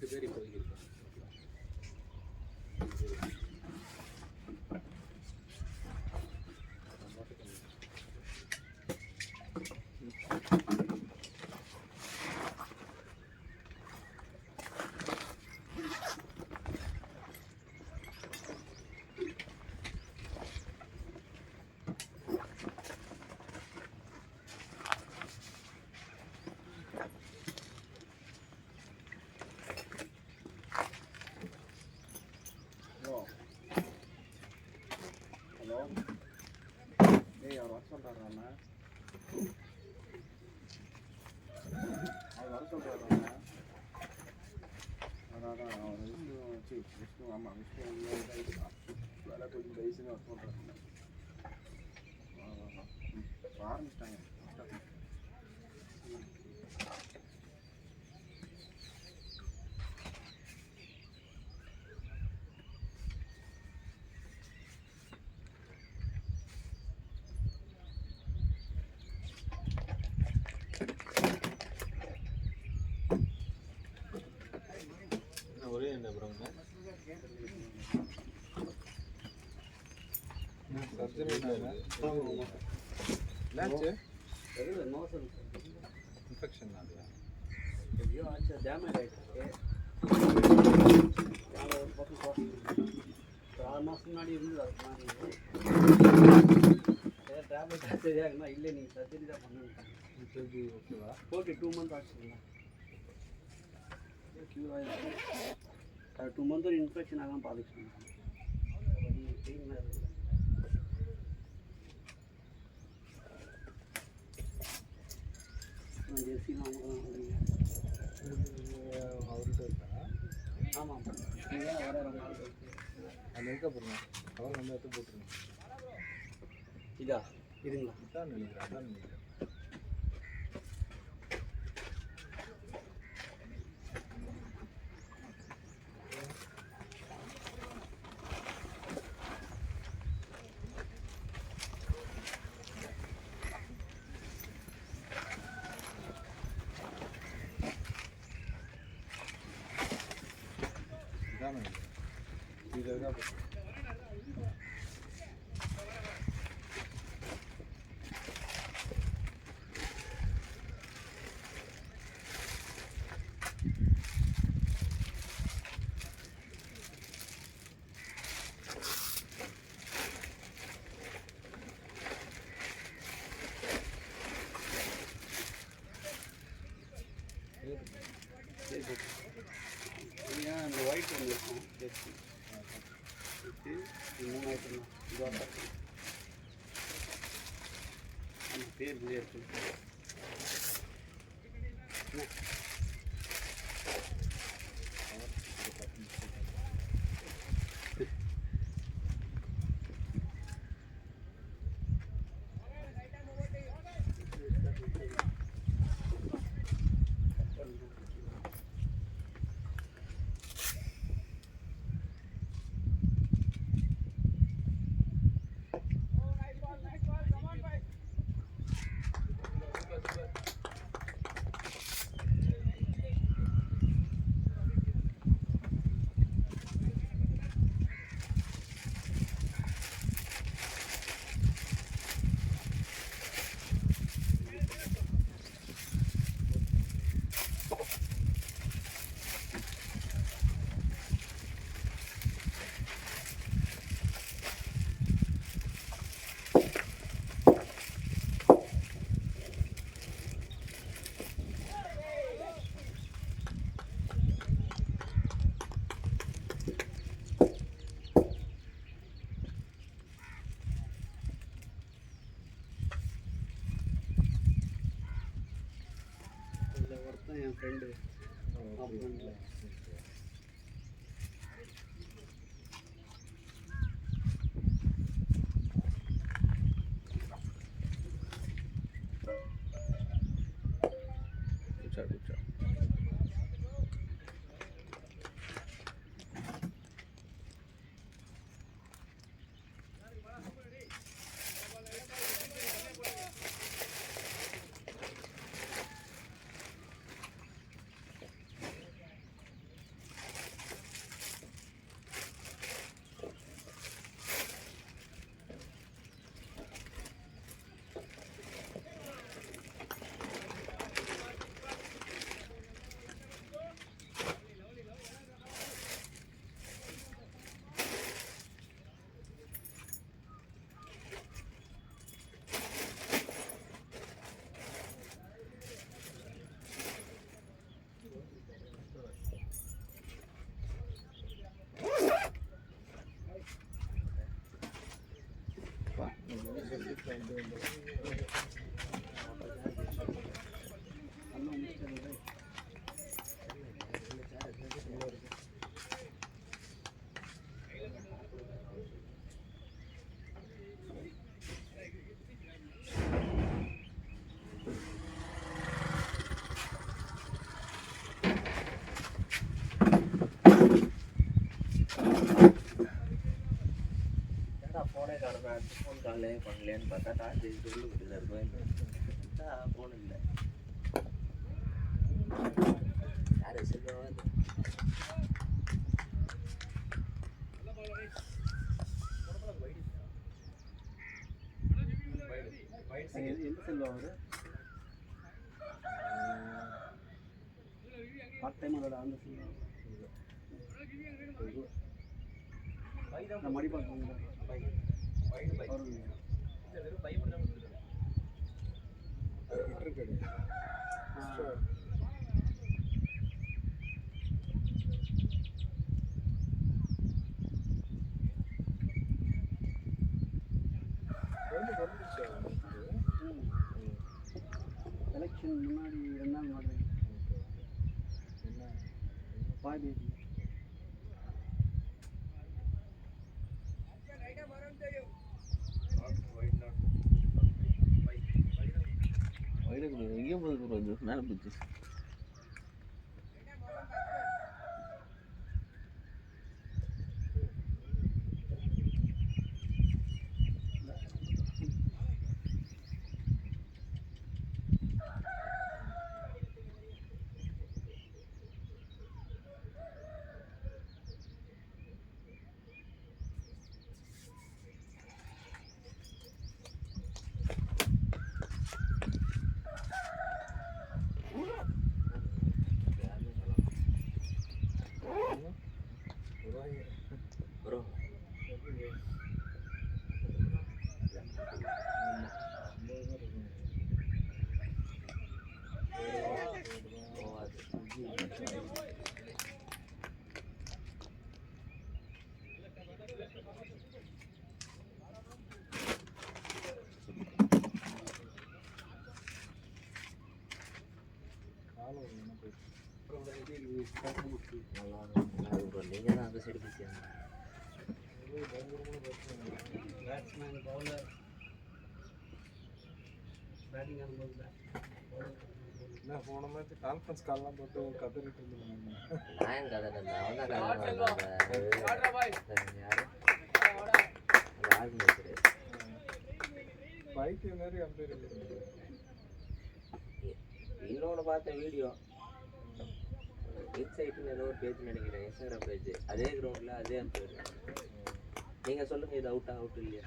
8 பேர் இப்போதைக்கு இருக்கோம். ஹலோ, ஏய் அவர் வர சொல்கிறாரு, அவர் வர சொல்கிறாரு. அதான் அவர் விஷ்ணு ஆமாம் விஷ்ணு வேலை கொஞ்சம் கைஸுன்னு வர சொல்கிறாரு. ஆரம்பிச்சிட்டாங்க. ஒரே என்ன ப்ரோங்க இன்ஃபெக்ஷன் ஆகுது. ஐயோ ஆச்சு, டேமேஜ் ஆகிடுச்சு. ஒரு பக்கம் 6 மாதம் முன்னாடி இருந்தது. அது டேப்லெட் சரியாகுமா? இல்லை, நீங்கள் சர்ஜரி தான் பண்ணுங்க. சர்ஜரி ஓகேவா? ஓகே, 2 மந்த் ஆச்சுங்களா? க்யூர் ஆகிடுச்சு. 2 மந்த் ஒரு இன்ஃபெக்ஷன் ஆகாமல் பார்த்துக்கணும். பெயின்லாம் இருக்குது. ஜெர்சிலாம் வாங்குறீங்க? அவர்கிட்ட இருக்கா? ஆமாம், நீங்கள் வர 2 நாள் இருக்குது. அதில் இருக்க போகிறேன். அவர் நம்ம எடுத்து போட்டுருங்க. இதா இதுங்களா? இதான் நினைக்கிறேன், அதான் நினைக்கிறேன். இதான் நினைக்கிறேன். இது இருக்கா போட்டு நீங்கள் அந்த ஒயிட் ஒன்று இருக்கும் ஜெர்சி இது 3000 தான். அந்த பேர் இப்படியே இருக்கு. என் ஃப்ரெண்டு ஃபோனே காணுமே ஃபோன் காலே பண்ணலேன்னு பார்த்தா காசு சொல்லு கொடுத்துருக்காரு கோயில் ஃபோன் இல்லை யார் சொல்லுவாங்க எந்த செல்வம் அவர் பார்ட் டைம் அதோட அந்த செல்வம் மடி பார்க்க எலெக்ஷன் முன்னாடி 2 நாள் முன்னாடி பாய் பேபி எங்கேயும் போகுது மேலே போச்சு bro நீங்க தான் அந்த சைடு பேசியா பேட்ஸ்மேன் பவுலர் பேட்டிங் ஆடும்போது என்ன போன மேட்ச் கான்ஃபரன்ஸ் கால்லாம் போட்டு கதறிட்டு இருந்தாங்க. நான் ஏன் கதை அவன் தான் யாரு ஆர்கனைசரு பைக்கு மாதிரி அம்பேர் இல்லை. இன்னொன்று பார்த்த வீடியோ வெப்சைட்டுன்னு ஏதோ ஒரு பேஜ் நினைக்கிறேன், இன்ஸ்டாகிராம் பேஜ். அதே கிரவுண்டில் அதே அம்பேர். நீங்கள் சொல்லுங்கள், இது அவுட்டா அவுட் இல்லையா?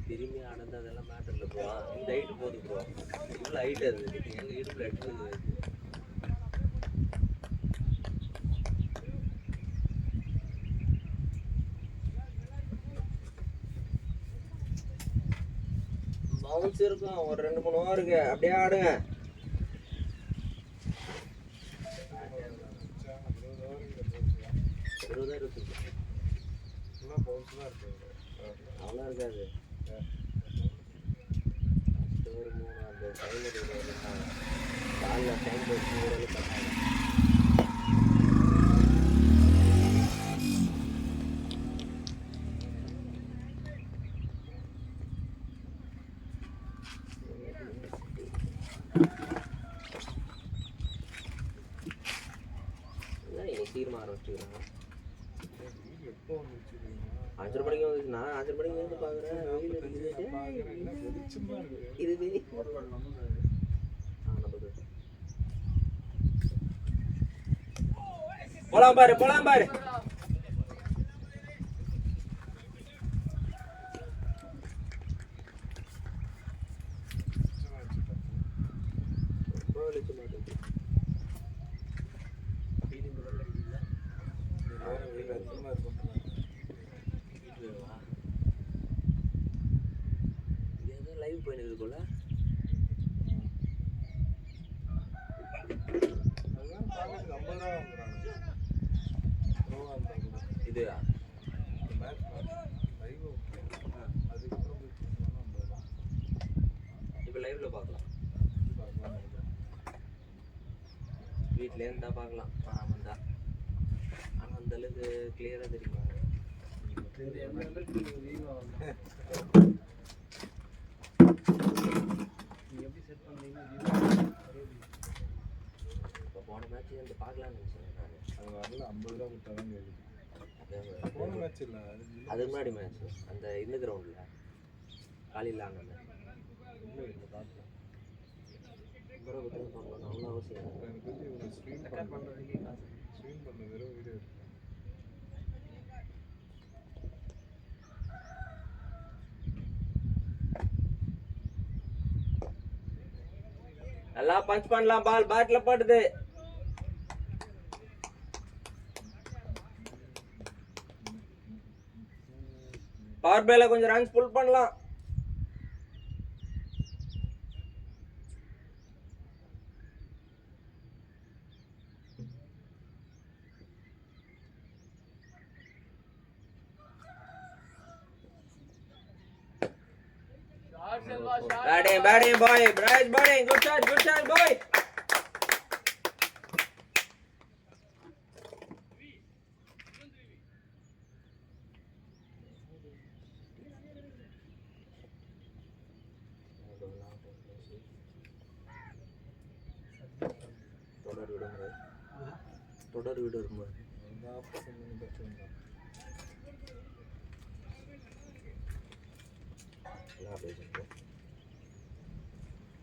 திரும்பி ஆனது அதெல்லாம் மேட்டர் இல்லை ப்ரோ. இந்த ஹைட்டு போகுது ப்ரோ, இவ்வளோ ஹைட் அது எங்கள் இடுப்பில் எடுத்து பவுன்ஸ் இருக்கும். ஒரு 2-3 ஓவருக்கு அப்படியே ஆடுங்க. அவ்வளோ இருக்காது. ஒரு 3 அந்த டைம் காலில் டைம் போட்டு பண்ணாங்க. சீக்கிரமாக ஆரம்பிச்சுக்கிறாங்க. 5:30 மணிக்கு வந்துச்சு. நான் 5:30 மணிக்கு வந்து பார்க்குறேன். இது போலாம் பாரு, போலாம் பாரு. லைவ் போயிருக்கு போல. தான் வாங்குறாங்க. ப்ரோவா இருந்தா கூட. இது இந்த மேட்ச் லைவ் ஓகே. அதுக்கப்புறம் போய் பண்ணா 50 தான். இப்போ லைவ்ல பார்க்கலாம். பார்க்கலாம் நினைக்கிறேன். வீட்டிலே இருந்தா பார்க்கலாம். வந்தா ஆனால் அந்த அளவுக்கு கிளியராக தெரியுமா? இது எந்த அளவுக்கு வியூ ஆகும் நீ எப்படி செட் பண்ணீங்கன்னா இப்போ போன மேட்ச் வந்து பார்க்கலாம்னு நினச்சேன் நான். அது வரல 50 ரூபா கொடுத்தா தான் கேட்குது. அதே போன மாதிரி மேட்ச் இல்லை அதுக்கு முன்னாடி மேட்ச் அந்த இந்த கிரவுண்டில் காலையில் ஆனது இல்லை இல்லை பார்க்கலாம். கூட கொடுத்து பார்க்கலாம். அவ்வளோ அவசியம் இப்போ எனக்கு வந்து ஒரு ஸ்ட்ரீம் ரெக்கார்ட் பண்ணுறதுக்கே காசு ஸ்ட்ரீம் பண்ண வெறும் வீடியோ இருக்கு. நல்லா பஞ்ச் பண்ணலாம். பால் பேட்ல படுது. பவர் பிளேல கொஞ்சம் ரன்ஸ் புல் பண்ணலாம். Batting boy, Bryce batting, good shot boy. தொடர் விடுமுறை 40 பெற்றுருந்தான்.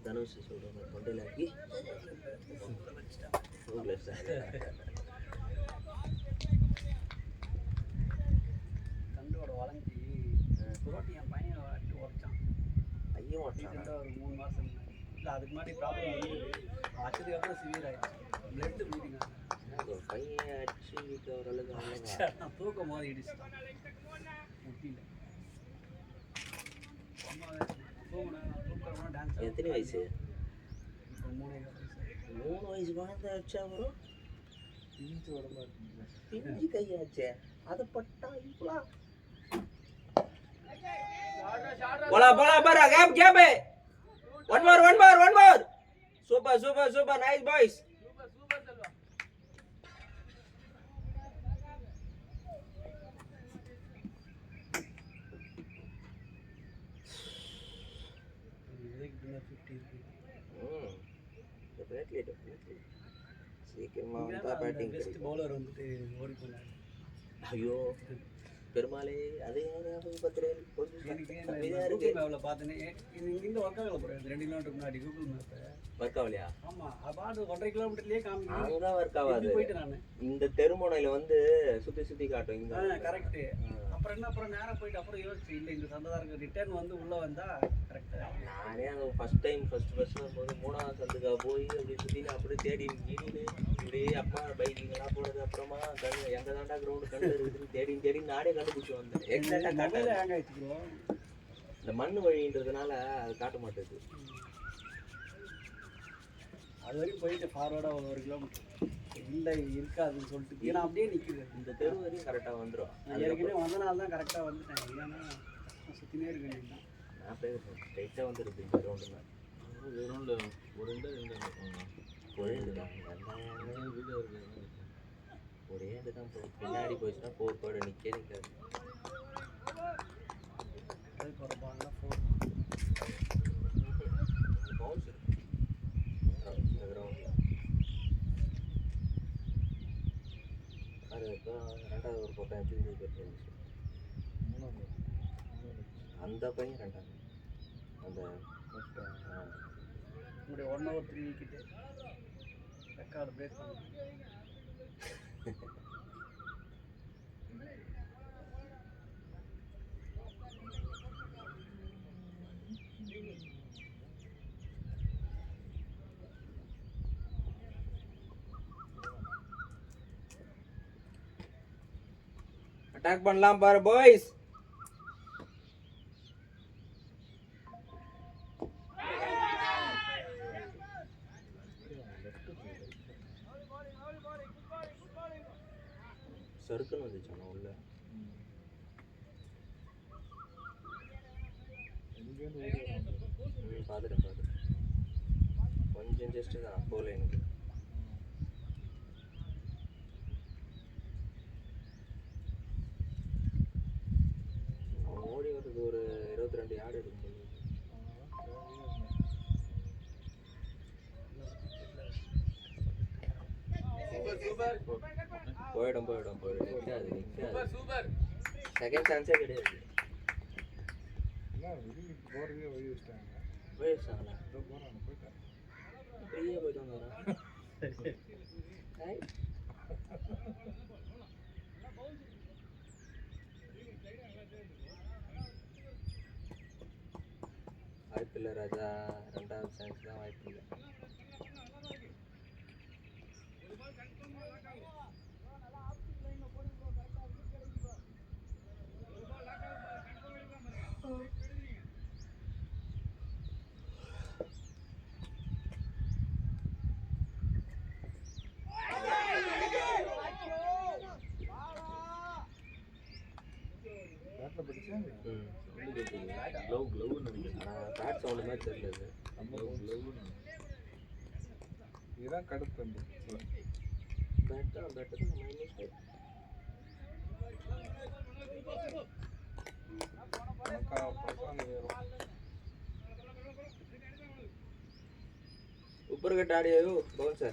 தனுஷ் சொல்றாங்க தொண்டையிலாக்கி கண்டோட வளைஞ்சி புரோட்டி என் பையன் அட்டு உடச்சான் ஐயோ ரீசெண்டாக ஒரு 3 மாதம் முன்னாடி இல்லை அதுக்கு முன்னாடி ப்ராப்ளம் வந்து அச்சதுக்கு அப்புறம் சிவியர் ஆகிடுச்சு பிளட் ப்ளீடிங் ஆகுது பையன் அடிச்சு வீட்டு ஓரளவுக்கு அவ்வளோதான். நான் தூக்கம் போது இடிச்சிட்டான் முட்டியில் தூக்கம் டான்ஸ் எத்தனை வயசு? இப்போ 3 வயசு குழந்தை அடிச்சா வரும். பிஞ்சு உடம்பா இருக்குங்க. பிஞ்சு கையாச்சே அதை பட்டா இப்பலா போலா பரா கேப் one more super nice boys. சீக்கிரமா வந்தா பேட்டிங் பெஸ்ட் பவுலர் வந்துட்டு ஓடி போனார். ஐயோ பெருமாளே அதே ஞாபகப்படுத்துறேன். கூகுள் பார்த்தேனே இங்கிருந்து ஒர்க் ஆகல போகிறேன் 2 கிலோமீட்டர் முன்னாடி கூகுள் மேப்பை ஒர்க் ஆகலையா? ஆமாம் அபார்ட் 1.5 கிலோமீட்டர்லேயே காமிக்கிறேன். அங்கே ஒர்க் ஆகாது. போயிட்டு நான் இந்த தெருமுனையில வந்து சுத்தி காட்டும் இங்க. கரெக்டு. அப்புறம் நேராக போயிட்டு அப்புறம் யோசிச்சு இல்லை இந்த சந்ததாருக்கு ரிட்டர்ன் வந்து உள்ளே வந்தால் கரெக்டாக. நானே அந்த ஃபர்ஸ்ட் வரும்போது 3ஆவது சந்துக்காக போய் அப்படி சுற்றி அப்படியே தேடி இப்படியே அப்பா பைக்கிங்கெல்லாம் போனது அப்புறமா எங்க தாண்டா கிரவுண்டு கண்டு இருக்குதுன்னு தேடி நானே கண்டுபிடிச்சி வந்தேன். மொபைல் ஹேங் ஆகிடுச்சு. இந்த மண் வழின்றதுனால அது காட்ட மாட்டேது. அது வரைக்கும் போயிட்டு ஃபார்வர்டாக 1 கிலோமீட்டர் இல்லை இருக்காதுன்னு சொல்லிட்டு ஏன்னா அப்படியே நிற்குது. இந்த தெரு வரையும் கரெக்டாக வந்துடும். ஏற்கனவே வந்தனால தான் கரெக்டாக வந்துட்டேன். இல்லைன்னா சுற்றினே இருக்க வேண்டியது. நான் போய் ஸ்ட்ரைட்டாக வந்துடுது இந்த கிரவுண்டுங்க. கிரவுண்டில் ஒரு 2 கோயில் தான் வீடியோ இருக்குது. ஒரே இதுதான் பின்னாடி போயிடுச்சுன்னா போட நிற்காது. அதுக்கு ஒரு பால்லாம் ஃபோன் பவுன்ஸ் இருக்கு இந்த கிரவுண்டில். அது இப்போ 2வது ஒரு பக்கம் தூக்கி போட்டுருந்துச்சு. அந்த பையன் 2வது அந்த உங்களுடைய 1 over 3 விக்கெட்டு ரெக்கார்டு பிரேக் பண்ண. அட்டாக் பண்ணலாம் பாரு பாய்ஸ். சறுக்குன்னு வந்துச்சாண்ணா உள்ள. எங்கேருந்து ஓடி வரான் பாரு. பார்த்துட்டேன். கொஞ்சம் ஜஸ்ட்டு தான் போகல எனக்கு. அவன் ஓடி வர்றது ஒரு 22 யார்டு எடுக்கும் போது. போயிடும் நிற்காது. செகண்ட் சான்ஸே கிடையாது. என்ன வெளியே போகிறதே வழி வச்சிட்டாங்க. போயிடுச்சாங்களா? இதோ போகிறாங்க, போயிட்டாங்க. ஃப்ரீயாக போயிட்டு வந்துடுறான். வாய்ப்பில்லை ராஜா, 2வது சான்ஸ் தான் வாய்ப்பில்லை. பேட்டில் படித்தேன். ஆனால் பேட் சவுண்டு மாதிரி தெரியல. இதுதான் கடுப்பு தம்பி. பேட் தான் மைனஸ். ऊपर कट आ रही है वो कौन सा?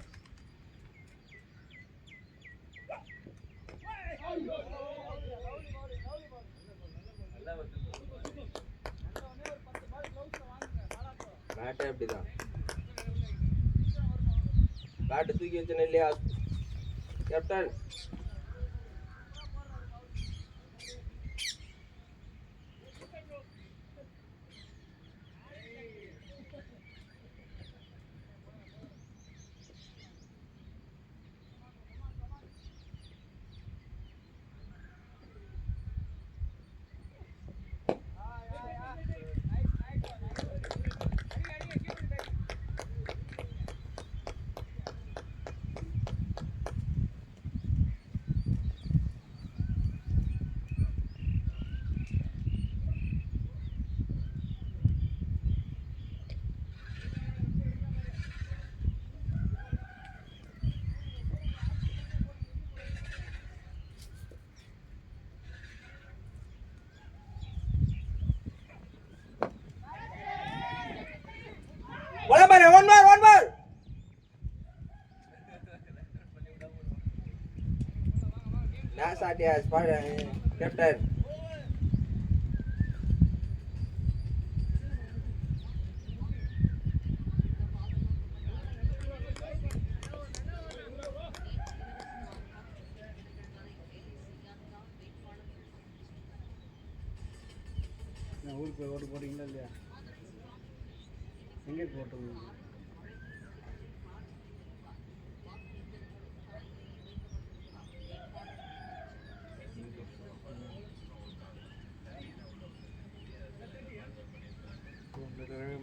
बैट है அப்படிதான். பேட் தூக்கி வச்சனே இல்லையா captain? One more. Nice idea, Captain. ஊருக்கு போய் ஓட்டு போட்டிங்களா இல்லையா? எங்கே போட்டோம்?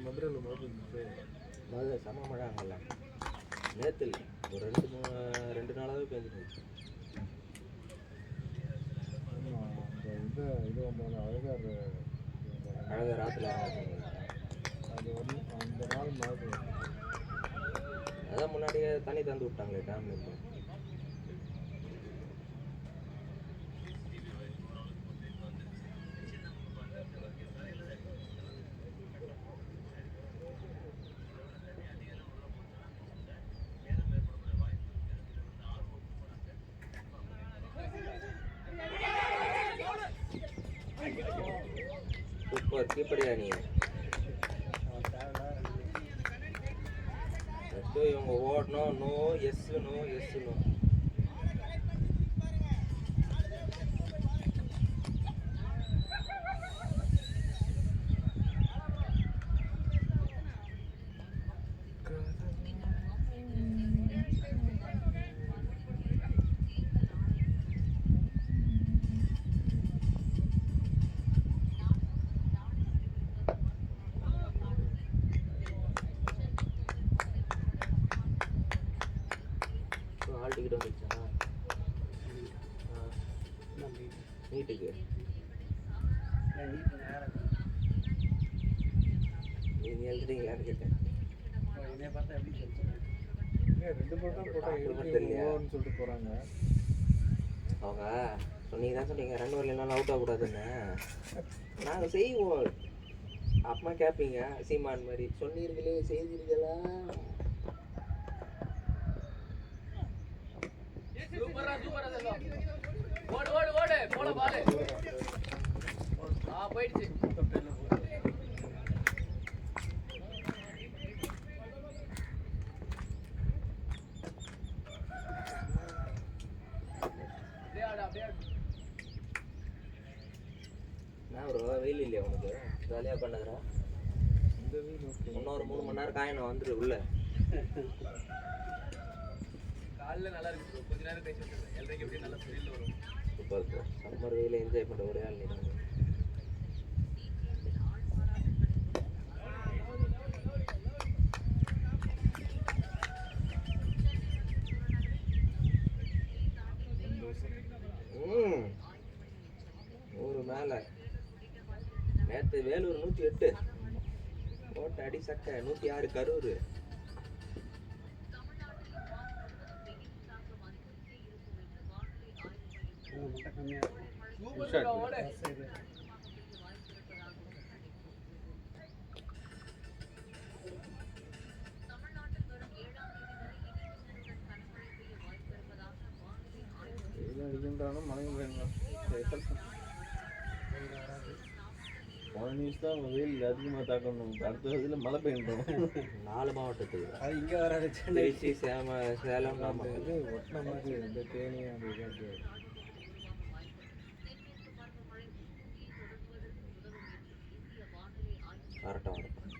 மதுரையில் மழை இருந்துச்சு. மழை செம மழை அங்கெல்லாம். நேற்று ஒரு 2 நாளாகவே பெஞ்சிட்டு. ஆமாம், அந்த இது வந்தாலும் அழகார் ராத்திரி அது வந்து அந்த நாள் மழை பெய்யும். அதான் முன்னாடியே தண்ணி தந்து விட்டாங்களே டேம்ல இருந்து. சூப்பர் கீப்படியா நீ. இவங்க ஓடணும். No S. ஆள் டிக்கெட் வந்துருச்சா? நீட்டுக்கு நீட் நேரம் நீங்கள் எழுதுறீங்களான்னு கேட்டேன். என்னைய பார்த்தா எப்படி சொல்லுங்க. ரெண்டு போட்டம் போட்டா தெரியலையா? ஓவர்னு சொல்லிட்டு போறாங்க. அவங்க சொன்னீங்க தான் சொன்னீங்க 2 வரலாம் அவுட் ஆகக்கூடாதுன்னு. நாங்கள் செய்வோம். அம்மா கேட்பீங்க சீமான் மாதிரி சொன்னீர்களே செய்தீர்களா? நான் ஒரு வெயில் இல்லையா உனக்கு? ஜாலியாக பண்ணுறா. இந்த வீடு ஓகே. இன்னொரு 3 மணி நேரம் காயணும் வந்துரு உள்ள. காலைல நல்லா இருக்கு கொஞ்ச நேரம் பேசி எல்லாரும் எப்படி நல்லா ஃபீல் வரும். Super bro. சம்மர் வெயில என்ஜாய் பண்ணுற ஒரே ஆள் நீங்க. ஒரு மேலே நேற்று வேலூர் 108 கோட்டை அடி சட்டை 106 கரூர். முட்டை கம்மியா இருக்கு. வெயில் அடிக்கின்றாலும் மழை வேணும். போன நியூஸ் தான் வெயில் அதிகமாக தாக்கணும். அடுத்த இதில் மழை பெய்யணும். 4 மாவட்டத்துக்கு அது இங்க வராது. திருச்சி சேலம் நம்ம இது ஒட்டின மாதிரி இந்த தேனி அந்த இது வரட்டும் வரட்டும்.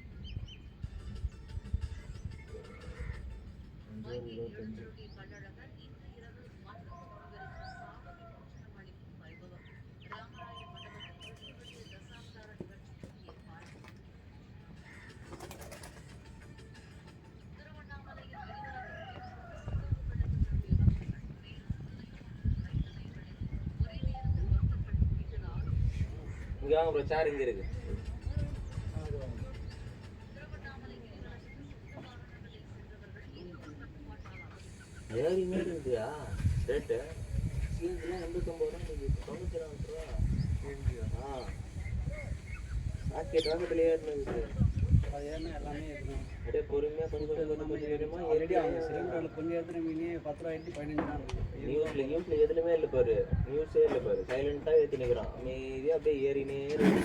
25. இங்கே வாங்க ப்ரோ, சேர் இங்கே இருக்கு. ஏறி மீறி இருக்குதா ரேட்டு? சீன்ஸ்லாம் 89 ரூபா, 92 ரூபா. ஆ ராக்கெட் ராக்கெட்லேயே ஏறினது. அது ஏன்னா எல்லாமே இருக்கும். அப்படியே பொறுமையாக கொஞ்சம் ஏறுமா ஆல்ரெடி அவங்க சிலிண்டரில் கொஞ்சம் எடுத்துகிற மீனே 10 ரூபா ஏற்றி 15 ரூபா இருக்கும். நியூஸில் எதுலையுமே இல்லை பாரு, நியூஸே இல்லை பாரு, சைலண்ட்டாக ஏற்றி நிற்கிறான் அமைதியாக அப்படியே ஏறினே இருக்கு.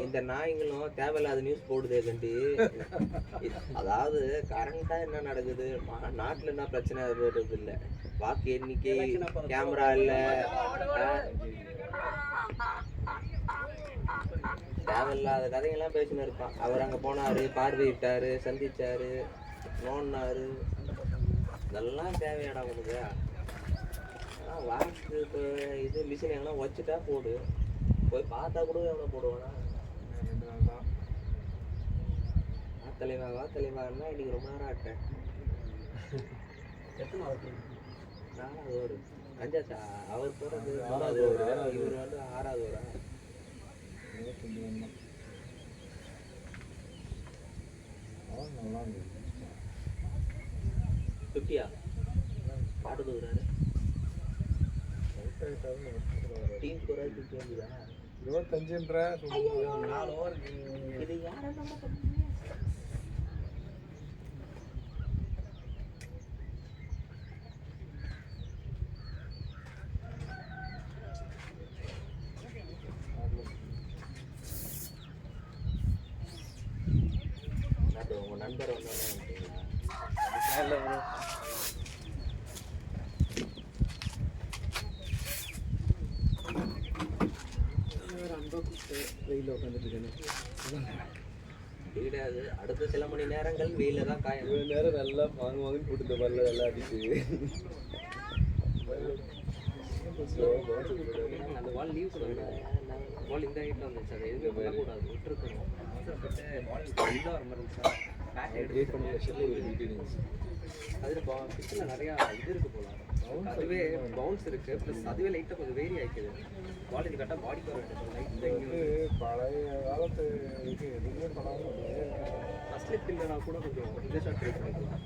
இந்த நாய்ங்களும் தேவையில்லாத நியூஸ் போடுதே கண்டி. அதாவது கரண்டா என்ன நடக்குது, நாட்டுல என்ன பிரச்சனை வருது இல்லை, வாக்கு எண்ணிக்கை, கேமரா இல்லை, தேவையில்லாத கதைகள்லாம் பேசின்னு இருப்பான். அவர் அங்கே போனாரு, பார்வையிட்டாரு, சந்திச்சாரு, நோண்டினாரு, இதெல்லாம் தேவையாடா உனக்கு? வாக்கு இது மிஷின் எங்கன்னா வச்சுட்டா போடு, போய் பார்த்தா கூட எவ்வளோ போடுவானா? 2 நாள் தான். வா தலைவான்னா இன்னைக்கு ரொம்ப நேரம் ஆட்டேன். எத்தனை நாளைக்கு 4வது ஓவர் 5ஆச்சா? அவர் போகிறது 3வது ஓவர், இவர் வந்து 6வது ஓவரா? 25 தான். அவன் நல்லா இருந்தது. 50யா? பாட்டு தூக்குறாரு. அவுட் ஆகிட்டாருன்னு வச்சுக்கிறாரு. டீம் ஸ்கோர் 50 வந்துதா? 25ன்ற 4 ஓவருக்கு இது யாரை நம்ம அது உங்கள் நண்பர் வந்தோன்னே வந்துட்டீங்களா? வெயில உட்காந்துட்டு கிடையாது. அடுத்த சில மணி நேரங்கள் வெயில தான் காயும். இவ்வளோ நேரம் நல்லா வாங்குவாங்கன்னு போட்டு வரல எல்லாம் அடிச்சு அந்த பால் லீவ் சொல்லுங்கள். பால் இந்த ஹைட்டில் வந்துச்சு, அதை எதுவுமே பண்ணக்கூடாது, விட்டுருக்கணும். அவசரப்பட்டு பால் வெளில வர மாதிரி இருந்துச்சா? கிரியேட் பண்ண ப்ரெஷரில் ஒரு டீட்டெயில்ஸ் அதில் பிச்சில் நிறையா இது இருக்குது போல. அதுவே பவுன்ஸ் இருக்குது, ப்ளஸ் அதுவே லைட்டாக கொஞ்சம் வேரி ஆகிக்குது. குவாலிட்டி கரெக்டாக பாடி பவர் இது வந்து பழைய காலத்து இது எதுவுமே பண்ணாமல் ஃபஸ்ட் லிஃப்ட் இல்லைனா கூட கொஞ்சம் இந்த ஷாட் ட்ரை பண்ணிக்கலாம்.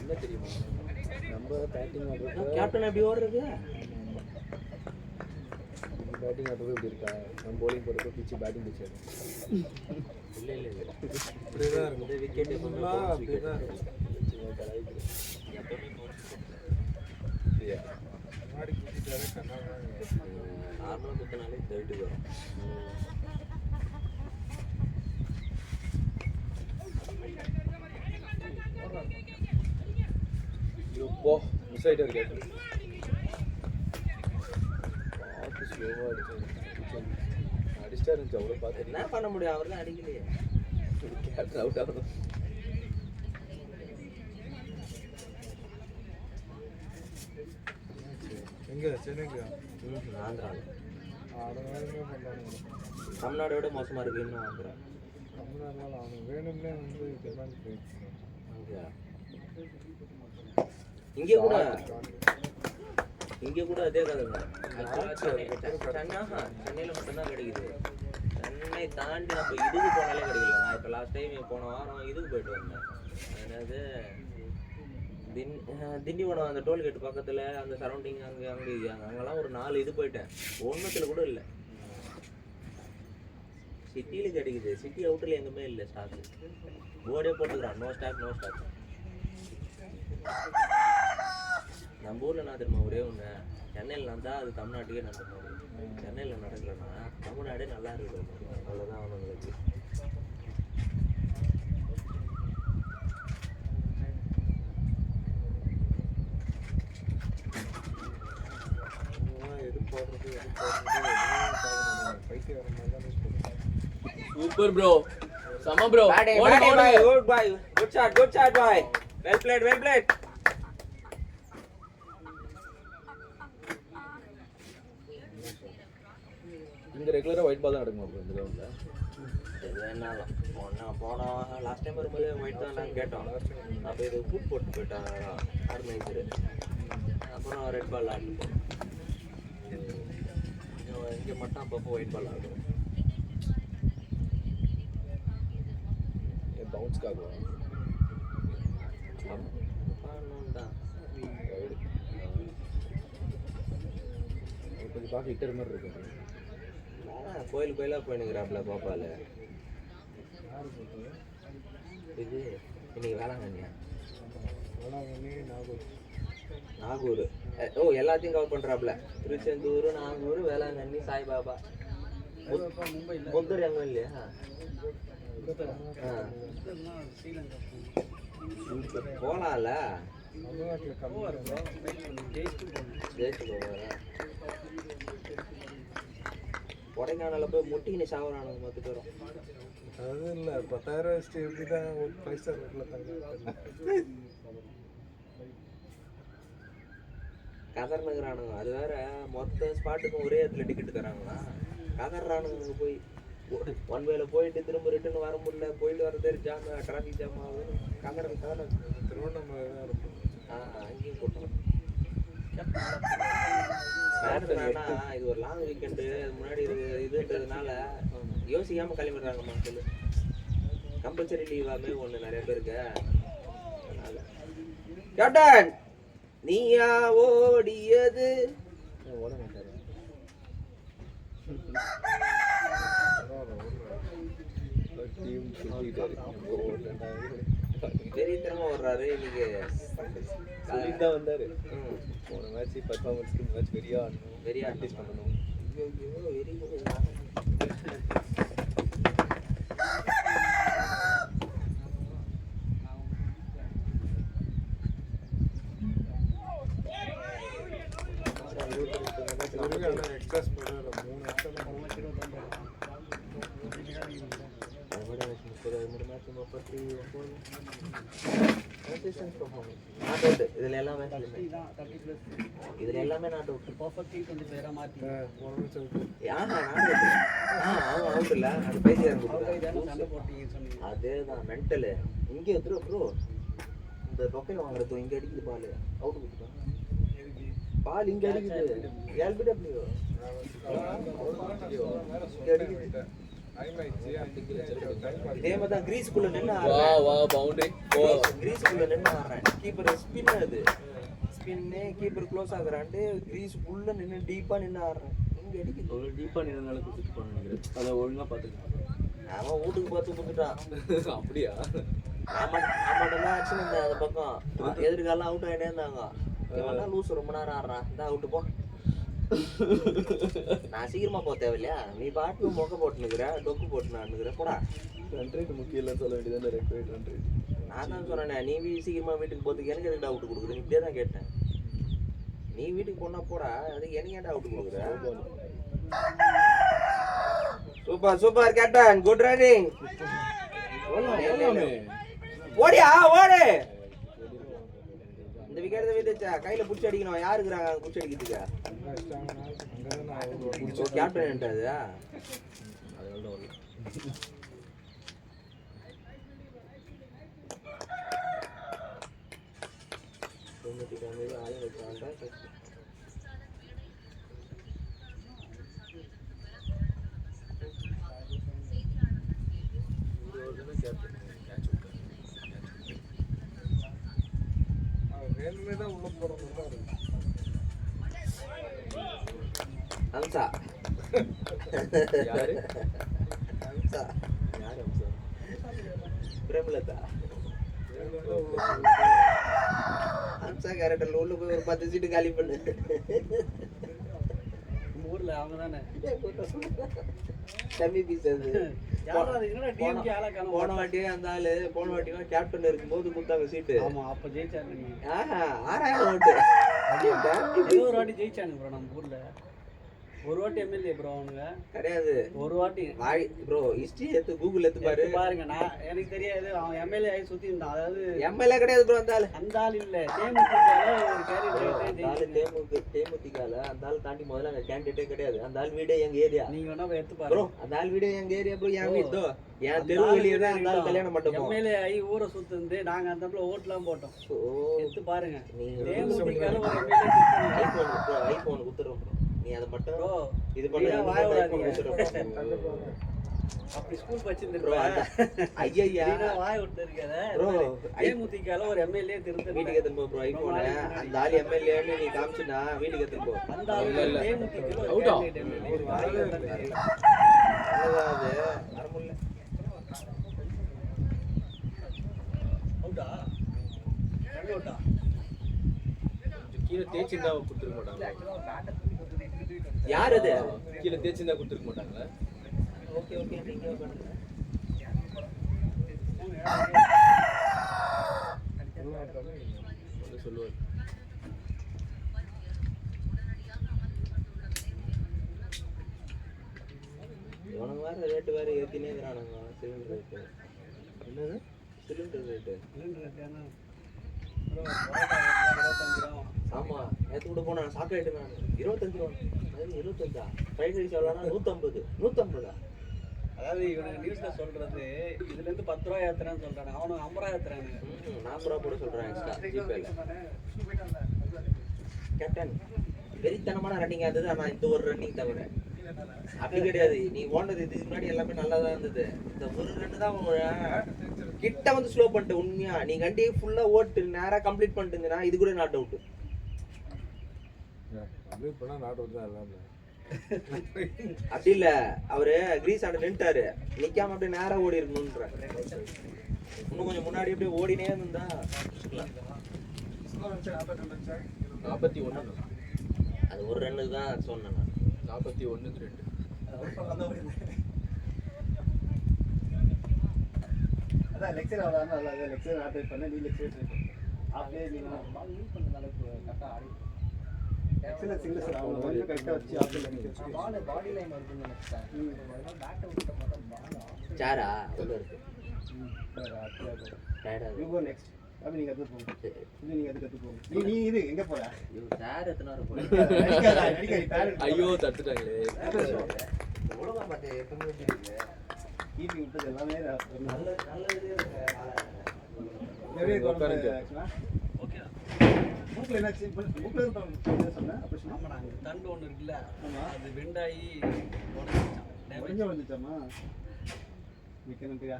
என்ன தெரியுமா நம்ம பேட்டிங் ஆடுறது கேப்டன் எப்படி ஓடுறது? பேட்டிங் ஆடுறது இப்படி இருக்கா, நம்ம போலிங் போடுறது பிச்சு பேட்டிங் பிச்சு இல்லை இல்லை இல்லை, இப்படிதான் இருக்கும். இந்த விக்கெட் எப்பவுமே அப்படிதான் எப்பவுமே முன்னாடி குத்திட்டாலே கண்ணாடி நார்மலாக குத்தினாலே 30 வரும். இப்போ மிஸ் ஆகிட்டே இருக்கேன். பார்த்து ஸ்லோவாக அடிச்சிட்டா இருந்துச்சு, அவ்வளோ பார்த்து என்ன பண்ண முடியும், அவர் தான் அடிக்கலையே. கேப்டன் அவுட் ஆகணும். எங்கே சென்னைக்கு ஆந்திரா ஆடவே பண்ணுறாங்க. தமிழ்நாடோட மோசமாக இருக்கு இன்னும் ஆந்திரா. தமிழ்நாடுனால அவனுக்கு வேணும்னே வந்து டிமாண்ட் போயிடுச்சு. அங்கேயா? இங்கே கூட அதே கதைங்க. சென்னையில் மட்டும்தான் கிடைக்குது. சென்னை தாண்டி நம்ம இதுக்கு போனாலே கிடைக்கல. நான் இப்போ லாஸ்ட் டைம் போன வாரம் இதுக்கு போயிட்டு வந்தேன். என்னது திண்டிவனம் அந்த டோல்கேட் பக்கத்தில் அந்த சரௌண்டிங் அங்கெல்லாம் ஒரு 4 இது போயிட்டேன். ஒன்றுத்தில் கூட இல்லை. சிட்டியில் கிடைக்குது, சிட்டி அவுட்டரில் எங்குமே இல்லை ஸ்டாக்கு. போர்டே போட்டுக்கிறான், நோ ஸ்டாக் நோ ஸ்டாக். நம்ம ஊரில் நான் தெரியுமா ஒரே ஒன்று, சென்னையில் நடந்தால் அது தமிழ்நாட்டுக்கே நடந்த மாதிரி. சென்னையில் நடக்கலைன்னா தமிழ்நாடே நல்லா இருக்குது. அவ்வளோதான் அவனுங்களுக்கு. Super bro. Sama bro. Batting, batting, boy. Good boy. Good shot, boy. Well played, well played. இங்கே ரெகுலராக ஒயிட் பால் தான் நடக்குமா ப்ரோ இந்த கிரவுண்டில்? எதுனாலும் போனோம் லாஸ்ட் டைம் வரும்போது ஒயிட் தான் நாங்கள் கேட்டோம். அப்போ இது ஃபுட் போட்டு போயிட்டாங்க ஆர்கனைசரு. அப்புறம் ரெட் பால் ஆடிட்டு போனோம். இங்கே மட்டும் அப்பப்போ ஒயிட் பால் ஆடுறோம். பவுன்ஸ்க்காக தான் கொஞ்சம் பார்க்க ஹிட்டர் மாதிரி இருக்கு. கோயில் கோயிலாக போயினுங்கிறாப்புல கோபால். இது இன்னைக்கு வேளாங்கண்ணியா? நாகூர். ஓ எல்லாத்தையும் கவர் பண்ணுறாப்புல. திருச்செந்தூர், நாகூர், வேளாங்கண்ணி, சாய்பாபா. புத்தர் எங்கே இல்லையா? போகலாம்ல, ஜெயிச்சு போவாரா? கொடைக்கானல போய் முட்டிக்கினு சாவறானுங்க 10 பேரும். அது இல்லை 10,000 வச்சுட்டு எப்படி தான் ஒரு 5 ஸ்டார் ஹோட்டலில் தங்க கதர்னுங்கிறானுங்க. அது வேற மொத்த ஸ்பாட்டுக்கும் ஒரே இடத்துல டிக்கெட் தராங்களா? கதறானுங்க. போய் 1 வேல போயிட்டு திரும்ப ரிட்டர்ன் வர முடியல, போயிட்டு வரதே ஜாம், டிராஃபிக் ஜாம் ஆகுது. கதற திருவண்ணாமலை தான் இருக்கும். அங்கேயும் போட்டோம். இது ஒரு லாங் வீக்கெண்டு, முன்னாடி இதுன்றதுனால யோசிக்காம கிளம்பிடுறாங்கம்மா. சொல்லு, கம்பல்சரி லீவாமே ஒன்று நிறைய பேருக்கு. அதனால கேப்டன் நீயா ஓடியது ஓட மாட்டாரு. டீம் சுற்றிக்கிட்டாரு. பெரிய திறமை ஓடுறாரு இன்னைக்கு. சொல்லிட்டு தான் வந்தார். போன மேட்ச் பர்ஃபார்மன்ஸ்க்கு இந்த மேட்ச் வெறியா ஆடணும், வெறியா ப்ராக்டிஸ் பண்ணணும். Very good. Extra speed 3 extra 30 match 39. Consistent performance not out இதுல எல்லாமே இதான் 30 ப்ளஸ் இதுல எல்லாமே நாட் அவுட் பர்ஃபெக்ட்லி கொஞ்சம் பேரா மாத்தி அவன் அவுட் இல்ல அது பேசியாங்க இதான சண்டை போட்டீங்கன்னு சொன்னீங்க. அதேதான் மென்டல் இங்க ப்ரோ இந்த ரொக்கையில வாங்குறது இங்க அடிக்குது பால் அவுட் கொடுத்துட்டான் பால் இங்க அடிக்குது எல்பிடபிள்யூ இங்க அடிக்குது இதே மாதிரி தான் கிரீஸ்குள்ள நின்று வா பவுண்டரி ஓ கிரீஸ்குள்ள நின்று ஆடுறேன் கீப்பர் ஸ்பின் அது ஸ்பின்னு கீப்பர் க்ளோஸ் ஆகுறான்ட்டு கிரீஸ்குள்ள நின்று டீப்பா நின்று ஆடுறேன் இங்க அடிக்குது ஒரு டீப்பா நின்னால குடுத்துட்டு போறேன்னு நினைக்கிறேன் அத ஒழுங்கா பாத்துக்கலாம் அவன் வீட்டுக்கு பார்த்து குத்துட்டான் அப்படியா ஆமாட்டா ஆக்ஷன் இந்த அந்த பக்கம் எதிர்காலம் அவுட் ஆகிட்டே இருந்தாங்க இவன் லூஸ் ரொம்ப நேரம் ஆடுறான் இந்த அவுட்டு போ நான் சீக்கிரமா போக தேவையில்லையா நீ பாட்டு மொக்க போட்டுனுக்குற டொக்கு போட்டுனான்னுக்குற போடா ரன் ரேட் முக்கியம் இல்லைன்னு சொல்ல வேண்டியதானே ரன் ரேட் நான் தான் சொன்னேன் நீ சீக்கிரமா வீட்டுக்கு போறதுக்கு எனக்கு எதுக்கு அவுட் கொடுக்குற இப்படியே தான் கேட்டேன் நீ வீட்டுக்கு போனா போடா அதுக்கு எனக்கு ஏன்டா அவுட் கொடுக்குற super super captain good running ஓடியா ஓடு இந்த விக்கெட் வீட்டுச்சா கையில புடிச்சு அடிக்கணும் யாரு இருக்கிறாங்க புடிச்சு அடிக்கிறதுக்கு கேப்டன் அது வேணுமே தான் உள்ள போறது தான் இருக்கு அம்சா யாரு அம்சா யாரு அம்சா பிரேமலதா அம்சா கேரக்டர்ல உள்ள போய் ஒரு 10 சீட்டு காலி பண்ணு நம்ம ஊர்ல அவங்க தானே கம்மி பீஸ் அது டிஎம்கே ஆளா காணோம். போன வாட்டியே அந்த ஆளு போன வாட்டிலாம் கேப்டன் இருக்கும்போது கொடுத்தாங்க சீட்டு ஆமா அப்ப ஜெயிச்சாங்க நீங்க. 6000 ஓட்டு ஏதோ ஒரு வாட்டி ஜெயிச்சானுங்க ப்ரோ நம்ம ஊர்ல. ஒரு வாட்டி எம்எல்ஏ ப்ரோ அவனுங்க கிடையாது ஒரு வாட்டி ப்ரோ ஹிஸ்டரி எடுத்து கூகுள் எடுத்து பாரு பாருங்க. நான் எனக்கு தெரியாது அவன் எம்எல்ஏ ஆகி சுத்தி இருந்தான். அதாவது எம்எல்ஏ கிடையாது ப்ரோ அந்த ஆளு அந்த ஆள் இல்ல தேமுதிகால ஒரு தேமுதிகால அந்த ஆள் தாண்டி முதல்ல அங்க கேண்டிடேட்டே கிடையாது. அந்த ஆள் வீடே எங்க ஏரியா. நீங்க வேணா போய் எடுத்து ப்ரோ பாருங்க. அந்த ஆள் வீடே எங்க ஏரியா ப்ரோ. என் வீடு என் தெரு வெளியே தான் அந்த ஆள் கல்யாணம் மண்டபம். எம்எல்ஏ ஆகி ஊரை சுத்தி இருந்து நாங்க அந்த இடத்துல ஓட்டுலாம் போட்டோம். எடுத்து பாருங்க. தேமுதிகால ஒரு எம்எல்ஏ ஐபோன் குத்துறோம் ப்ரோ. நீ அதை மட்டும் ப்ரோ இது பண்ணி வாய விடாதீங்க. குத்துறோம் அப்படி ஸ்கூல் ப்ரோ. படிச்சிருந்தேன். ஐயா வாய் விட்டு இருக்காத. ப்ரோ தேமுதிகால ஒரு எம்எல்ஏ திருத்த வீட்டுக்கு எடுத்துன்னு போ ப்ரோ. ஐபோன் அந்த ஆள் எம்எல்ஏன்னு நீ காமிச்சுனா வீட்டுக்கு எடுத்துன்னு போ. அந்த ஆளு தேமுதிகால ஒரு அவுட்டா? candidate MLA. ஒரு வாய் விடாதீங்க. அவ்வளவுதான் அது வரமுல்ல. அவுட்டா? ரெண்டு அவுட்டா? கீழே தேய்ச்சிருந்தா கொடுத்துருக்க மாட்டாங்க. யார் அது? கீழே தேய்ச்சிருந்தா கொடுத்துருக்க மாட்டாங்களா? ஓகே ஓகே நீங்க பண்ணுங்க. வந்து சொல்லுவார். இவனுங்க வேற ரேட்டு வேற ஏத்தினே இருக்கிறானுங்க. சிலிண்டர் ரேட்டு என்னது? சிலிண்டர் ரேட்டு ஆமா நேற்று கூட போனா சாக்கு ஆயிட்டு நான் 25 ரூபா. அதாவது 25 ஃப்ரைட் ரைஸ் எவ்வளோனா 150 அதாவது இவனுக்கு நியூஸ்ல சொல்றது இதுல இருந்து 10 ரூபாய் ஏத்துறேன்னு சொல்றாங்க. அவனுக்கு 50 ரூபாய் ஏத்துறாங்க. 40 ரூபா போட சொல்றேன் எக்ஸ்ட்ரா ஜிபேல. கேப்டன் வெறித்தனமான ரன்னிங் இருந்தது. ஆனா இந்த ஒரு ரன்னிங் தவிர அப்படி கிடையாது. நீ ஓடுறது இதுக்கு முன்னாடி எல்லாமே நல்லா தான் இருந்தது. இந்த ஒரு ரன் தான் கிட்ட வந்து ஸ்லோ பண்ணிட்டு. உண்மையா நீ கண்டி ஃபுல்லா ஓட்டு நேரா கம்ப்ளீட் பண்ணிட்டுங்கன்னா இது கூட நாட் அவுட். கம்ப்ளீட் பண்ணா நாட் அவுட் தான் எல்லாமே. அப்படி இல்ல அவரு கிரீஸ் ஆட நின்ட்டாரு. நிக்காம அப்படியே நேரா ஓடி இருக்கணும்ன்ற. இன்னும் கொஞ்சம் முன்னாடி அப்படியே ஓடினே இருந்தா 41 அது ஒரு ரன்னுக்கு தான் சொன்னேன் நான். 41-2. அதான் லெக்சர் ஆடாம அத லெக்சர் ஆட் பண்ண நீ லெக்சர் அப்படியே நீங்க பால் யூஸ் பண்ண அளவுக்கு கரெக்ட்டா ஆடி லெக்சர் சிங்கிள்ஸ் அவங்க வந்து கரெக்ட்டா வச்சு ஆப்ல நிக்க பால் பாடி லைன் வருதுன்னு நினைச்சேன். அதனால பேட் விட்ட பார்த்தா பால் சாரா உள்ள இருக்கு. டயர்டா டயர்டா யூ கோ நெக்ஸ்ட் அப்படி நீங்கள் கற்று போங்க. இது நீங்கள் அது கற்று போங்க. நீ இது எங்கே போற? சார் எத்தனை வர ஐயோ தடுத்துட்டாங்களே. உலகம் பார்த்து எப்பவுமே தெரியல. ஈட்டி விட்டது எல்லாமே நல்ல நல்லது நிறைய மூக்கில் என்னாச்சு? மூக்கில் சொன்னேன் அப்போ சொன்னா தண்டு ஒன்று இருக்குல்ல, ஆமாம் அது வெண்டாகி உடஞ்ச வந்துச்சாம்மா. மிக்க நன்றியா.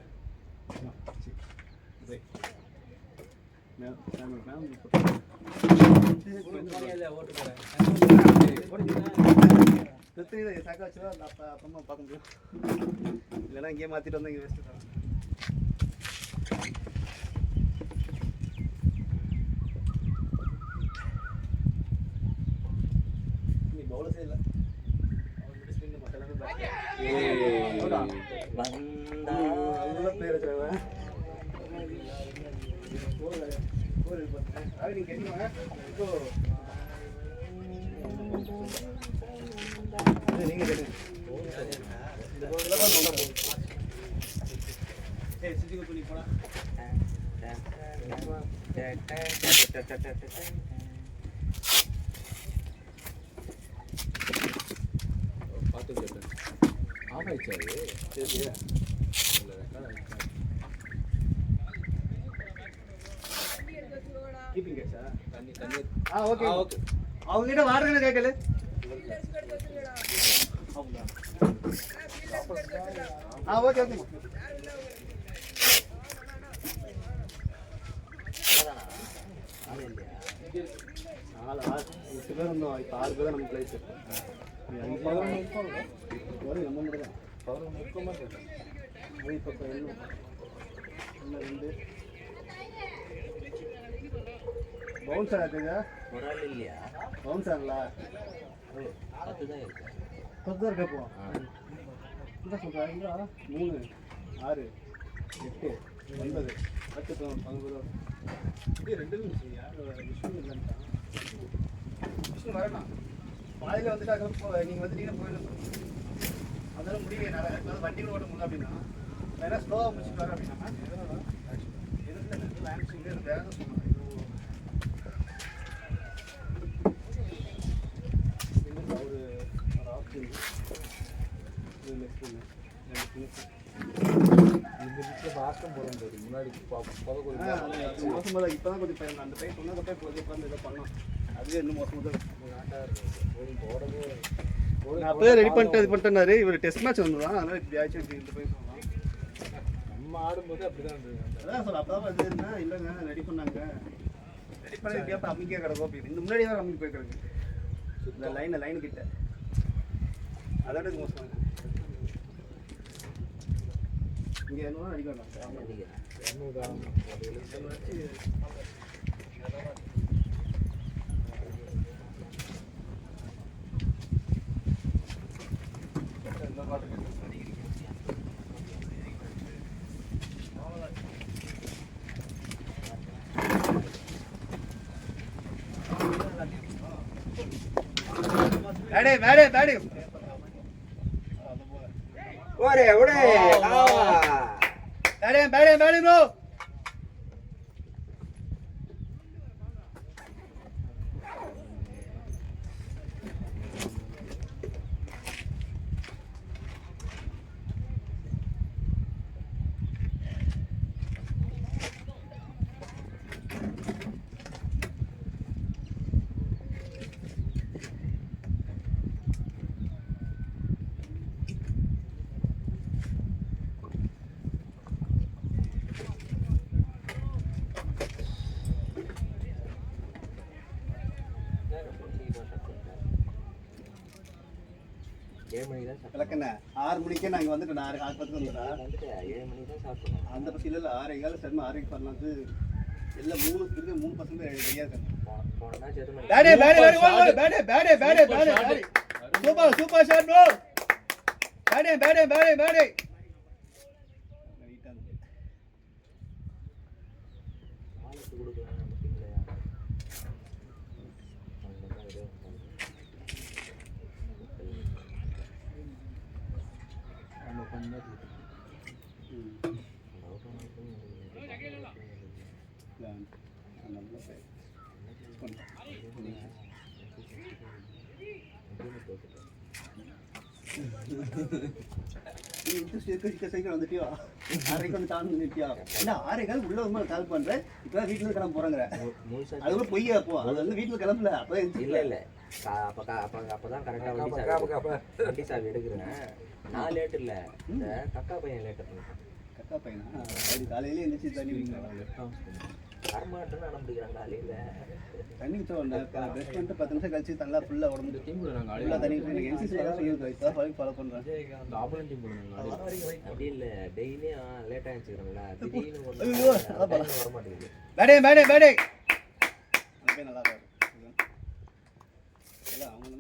சாக்கா வச்சா அப்புறமா பார்க்க முடியும். இல்லைன்னா இங்கேயே மாற்றிட்டு வந்தா இங்கே வேஸ்ட்டு தான். நீ பவுலஸே இல்லை. அவன் மிடில் ஸ்பின் மற்ற எல்லாமே நல்ல பேர் வச்சுருவேன். நீங்க கேட்டீங்க இப்போ நீங்க கேட்டுங்க. சுஜிக்கு பண்ணி போனா பார்த்து கேட்டேன். ஆஃப் ஆயிடுச்சு அது. சரி இல்லை ரெக்கார்ட் ஆயிடுச்சு. கீப்பிங் கேட்சா? தண்ணி தண்ணி. Okay okay. அவங்ககிட்ட வாடுறேன்னு கேட்கல. Okay okay. நாலு 8 பேர் இருந்தோம். இப்போ 6 பேர் தான் நம்ம பிளேஸ். வரும் நம்ம மட்டும் தான் 11 கேட்டேன். அது இப்போ இன்னும் 2 பவுன்சர் ஆகுதா? ஒரு ஆள் இல்லையா? பவுன்சர்ல 10 தான் இருக்கு. 10 தான் இருக்கப்போ என்ன சொல்கிறாங்க? 3 6 8 9 10 11 இது 2 நிமிஷம். யார் விஷ்ணு இல்லைன்ட்டான். விஷ்ணு வரணும். பாதையில் வந்துட்டு அதுக்கப்புறம் நீங்கள் வந்துட்டீங்கன்னா போயிடணும். அதெல்லாம் முடியல. என்னால் வண்டியில் ஓட முடியல அப்படின்னா வேணா ஸ்லோவாக முடிச்சுட்டு வரேன் அப்படின்னா எதுக்கு லேண்ட்ஸிங் வேற சொன்னாங்க. ஒரு ஆப்ஷன் இந்த வீட்டில் மாஸ்டம் போட முடியாது. முன்னாடி மோசமாக தான். இப்போ தான் கொஞ்சம் பையன் அந்த பையன் சொன்னதப்போ கொஞ்சம் உட்காந்து இதை பண்ணோம். அதுவே இன்னும் மோசமாக தான். நான் அப்போதான் ரெடி பண்ணிட்டு இது பண்ணிட்டேன்னாரு. இவர் டெஸ்ட் மேட்ச் வந்துதான். அதனால் இப்படி ஆச்சு. இந்த பையன் சொல்லலாம். நம்ம ஆடும்போது அப்படிதான் இருந்தது. அதான் சொல்ல அப்போ தான் வந்து என்ன இல்லைங்க ரெடி பண்ணாங்க. ரெடி பண்ணி கேட்ப அமைக்கே கிடக்கும் அப்படின்னு. இந்த முன்னாடி தான் அமைக்க போய் கிடக்கு. இந்த லைன் கிட்ட அதோட இது மோசமாக இங்கே என்ன அடிக்க வேண்டாம். பேடி ஒரே ஒரே பேடி ப்ரோ. விளக்கண்ண 6 மணிக்கே நான் இங்கே வந்துட்டு 6:10 வந்துடா. 7 மணிக்கு தான் சாப்பிடுவோம். அந்த பசி இல்லை 6:15 சர்மா 6:00 பண்ணலாம். அது எல்லாம் 3 பசங்க ரெடியாக இருக்காங்க. போனா 7 மணி. Super shot bro. பேடி ஆளுக்கு கொடுக்கலாம் நமக்கு இல்லையா? Yeah. நல்ல பையன். நீ இன்ட்ரெஸ்ட் இருக்க சைக்கிள் வந்துட்டியோ 6:30 வந்து கால் பண்ணிட்டியா என்ன 6:15 உள்ள வந்து கால் பண்றேன் இப்போ வீட்டுல இருந்து கிளம்ப போறாங்க முழுசா அதுக்குள்ள பொய்யா போ அது வந்து வீட்டுல கிளம்பல அப்பதான் இல்ல அப்பதான் கரெக்டா வண்டி சாவி எடுக்கிறேன். நான் லேட் இல்ல, இந்த கக்கா பையன் லேட் பண்ணிட்டேன். கக்கா பையனா அப்படி காலையில எந்திரிச்சு தண்ணி வைக்கலாம் வரமாட்டேன்னு அனுப்பிக்கிறான் காலையில. தண்ணி வச்சோம் ப்ரெஷ் பண்ணிட்டு 10 நிமிஷம் கழிச்சு நல்லா ஃபுல்லா உடம்பு டீம் கூட நாங்கள் ஃபுல்லா தண்ணி எனக்கு என்சிசி தான் செய்யும் ஃபாலோ பண்றேன் அந்த ஆப்போனன்ட் டீம் கூட நாங்கள் அப்படி இல்ல, டெய்லியும் லேட் ஆயிடுச்சுக்கிறோம்ல, திடீர்னு ஒரு ஐயோ, நாள் time வர மாட்டேங்குது. பேடே நல்லா இருக்கும் இல்லை அவங்க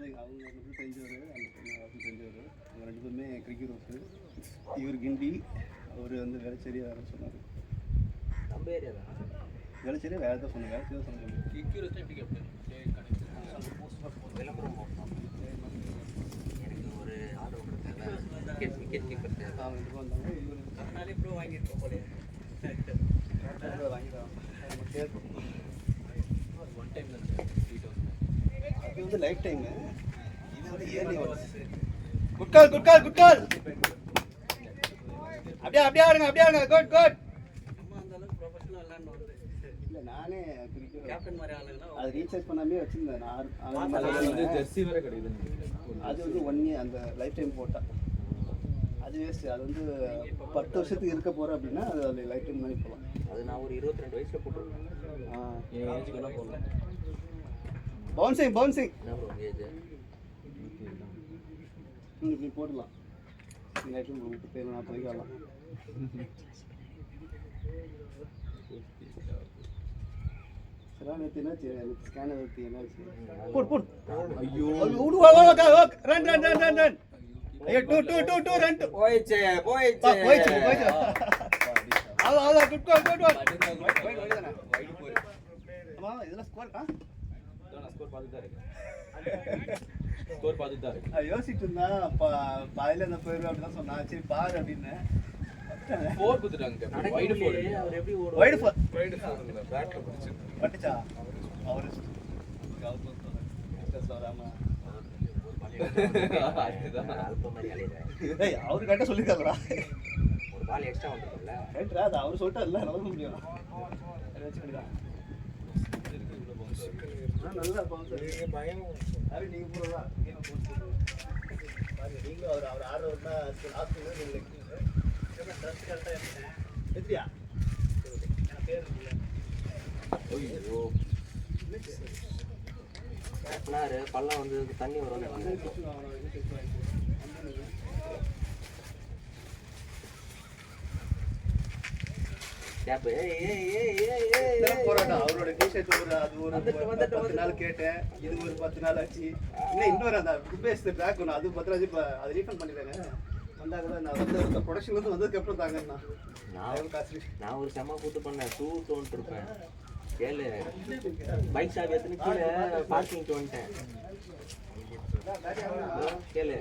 மட்டும் தெரிஞ்சவர் அந்த பொண்ணு தெரிஞ்சவர் அவங்க 2 பேருமே கிரிக்கெட் ரோட்டு இவர் கிண்டி அவர் வந்து வேலைச்சேரியா வேறு சொன்னார் நம்ம ஏரியா தான். வேலைச்சேரியா வேறு தான் சொன்னார் வேலைச்சேரியா சொன்னாங்க விளம்பரம் போட்டோம். எனக்கு ஒரு ஆர்டர் கொடுத்தாங்க, விக்கெட் கீப்பர் தேவை. அவங்க 2 பேர் வந்தாங்க இவர் நாளே ப்ரோ வாங்கியிருக்கோம் போல. வாங்கிடுவாங்க ஒன் டைம் தான் 3000. அது வந்து லைஃப் டைமு இது வந்து இயர்லி குட் கால் அப்படியே ஆடுங்க குட் இல்லை நானே கிரிக்கெட் கேப்டன் மாதிரி ஆளுங்கன்னா அது ரீசார்ஜ் பண்ணாமே வச்சுருந்தேன் அது வந்து ஜெர்சி வேற கிடையாது. அது வந்து 1 year அந்த லைஃப் டைம் போட்டால் அது வேஸ்ட்டு அது வந்து 10 வருஷத்துக்கு இருக்க போகிறேன் அப்படின்னா அது லைஃப் டைம் மாதிரி போகலாம் அது நான் ஒரு 22 வயசுல போட்டுருக்கேன். என் ஏஜுக்கெல்லாம் போகலாம். பவுன்சிங் என்ன ப்ரோ உங்க ஏஜ்? இப்படி போடலாம் லைஃப் டைம் 30-40 வரலாம் சரி நேற்று என்னாச்சு எனக்கு ஸ்கேனர் எடுத்து என்னாச்சு போடு ஐயோ ரன் ஐயோ டூ ரன் போயிடுச்சு போயிடுச்சு அவ்வளோ குட் கால் ஆமா இதெல்லாம் ஸ்கோர் ஸ்கோர் பார்த்துட்டு தான் இருக்கு. ஸ்கோர் பார்த்துட்டு தான் இருக்கு. யோசிச்சுட்டு இருந்தா பாதியில இந்த போயிடுவேன் அப்படின்னு சொன்னா சரி பாரு அப்படின்னு 4 கொடுத்துட்டாங்க. வைடு 4. அவர் எப்படி ஓடுவார்? வைடு ஃபார் பேட்ல பிடிச்சி பட்டுச்சா அவர் வராம அல்ப மாதிரி அலையிறாரு. ஏய் அவரு கரெக்டாக சொல்லியிருக்காங்களா ஒரு பால் எக்ஸ்ட்ரா வந்துருக்குல்ல. ரைட்ரா அது அவர் சொல்லிட்டார்ல நடக்க முடியும் அதை வச்சுக்கிட்டுதான் நல்லா பயம். அது நீங்கள் போகிறதா நீங்களும் அவர் ஆடுறவர்னா லாஸ்ட் நீங்கள் ட்ரெஸ் கரெக்டாக இருக்கேன் எப்படியா என் பேர் இருக்குல்ல ஐயோ கட்டினாரு, பள்ளம் வந்து தண்ணி வரும். கேப் போராட்டம் அவரோட டிஷர்ட் அது ஒரு 10 நாள் கேட்டேன் இது ஒரு 10 நாள் ஆச்சு இன்னொரு அந்த குபேஸ் பேக் ஒன்று அது 10 நாள் இப்போ அது ரீஃபண்ட் பண்ணிடுறாங்க வந்தாங்க நான் வந்து ப்ரொடக்ஷன்லேருந்து வந்ததுக்கப்புறம் தாங்கண்ணா நான் ஒரு செம்ம கூட்டு பண்ணேன். தோன்ட்டு இருப்பேன். கேளு, பைக் சாவி எத்தனை கீழே பார்க்கிங்க்கு வந்துட்டேன். கேளு,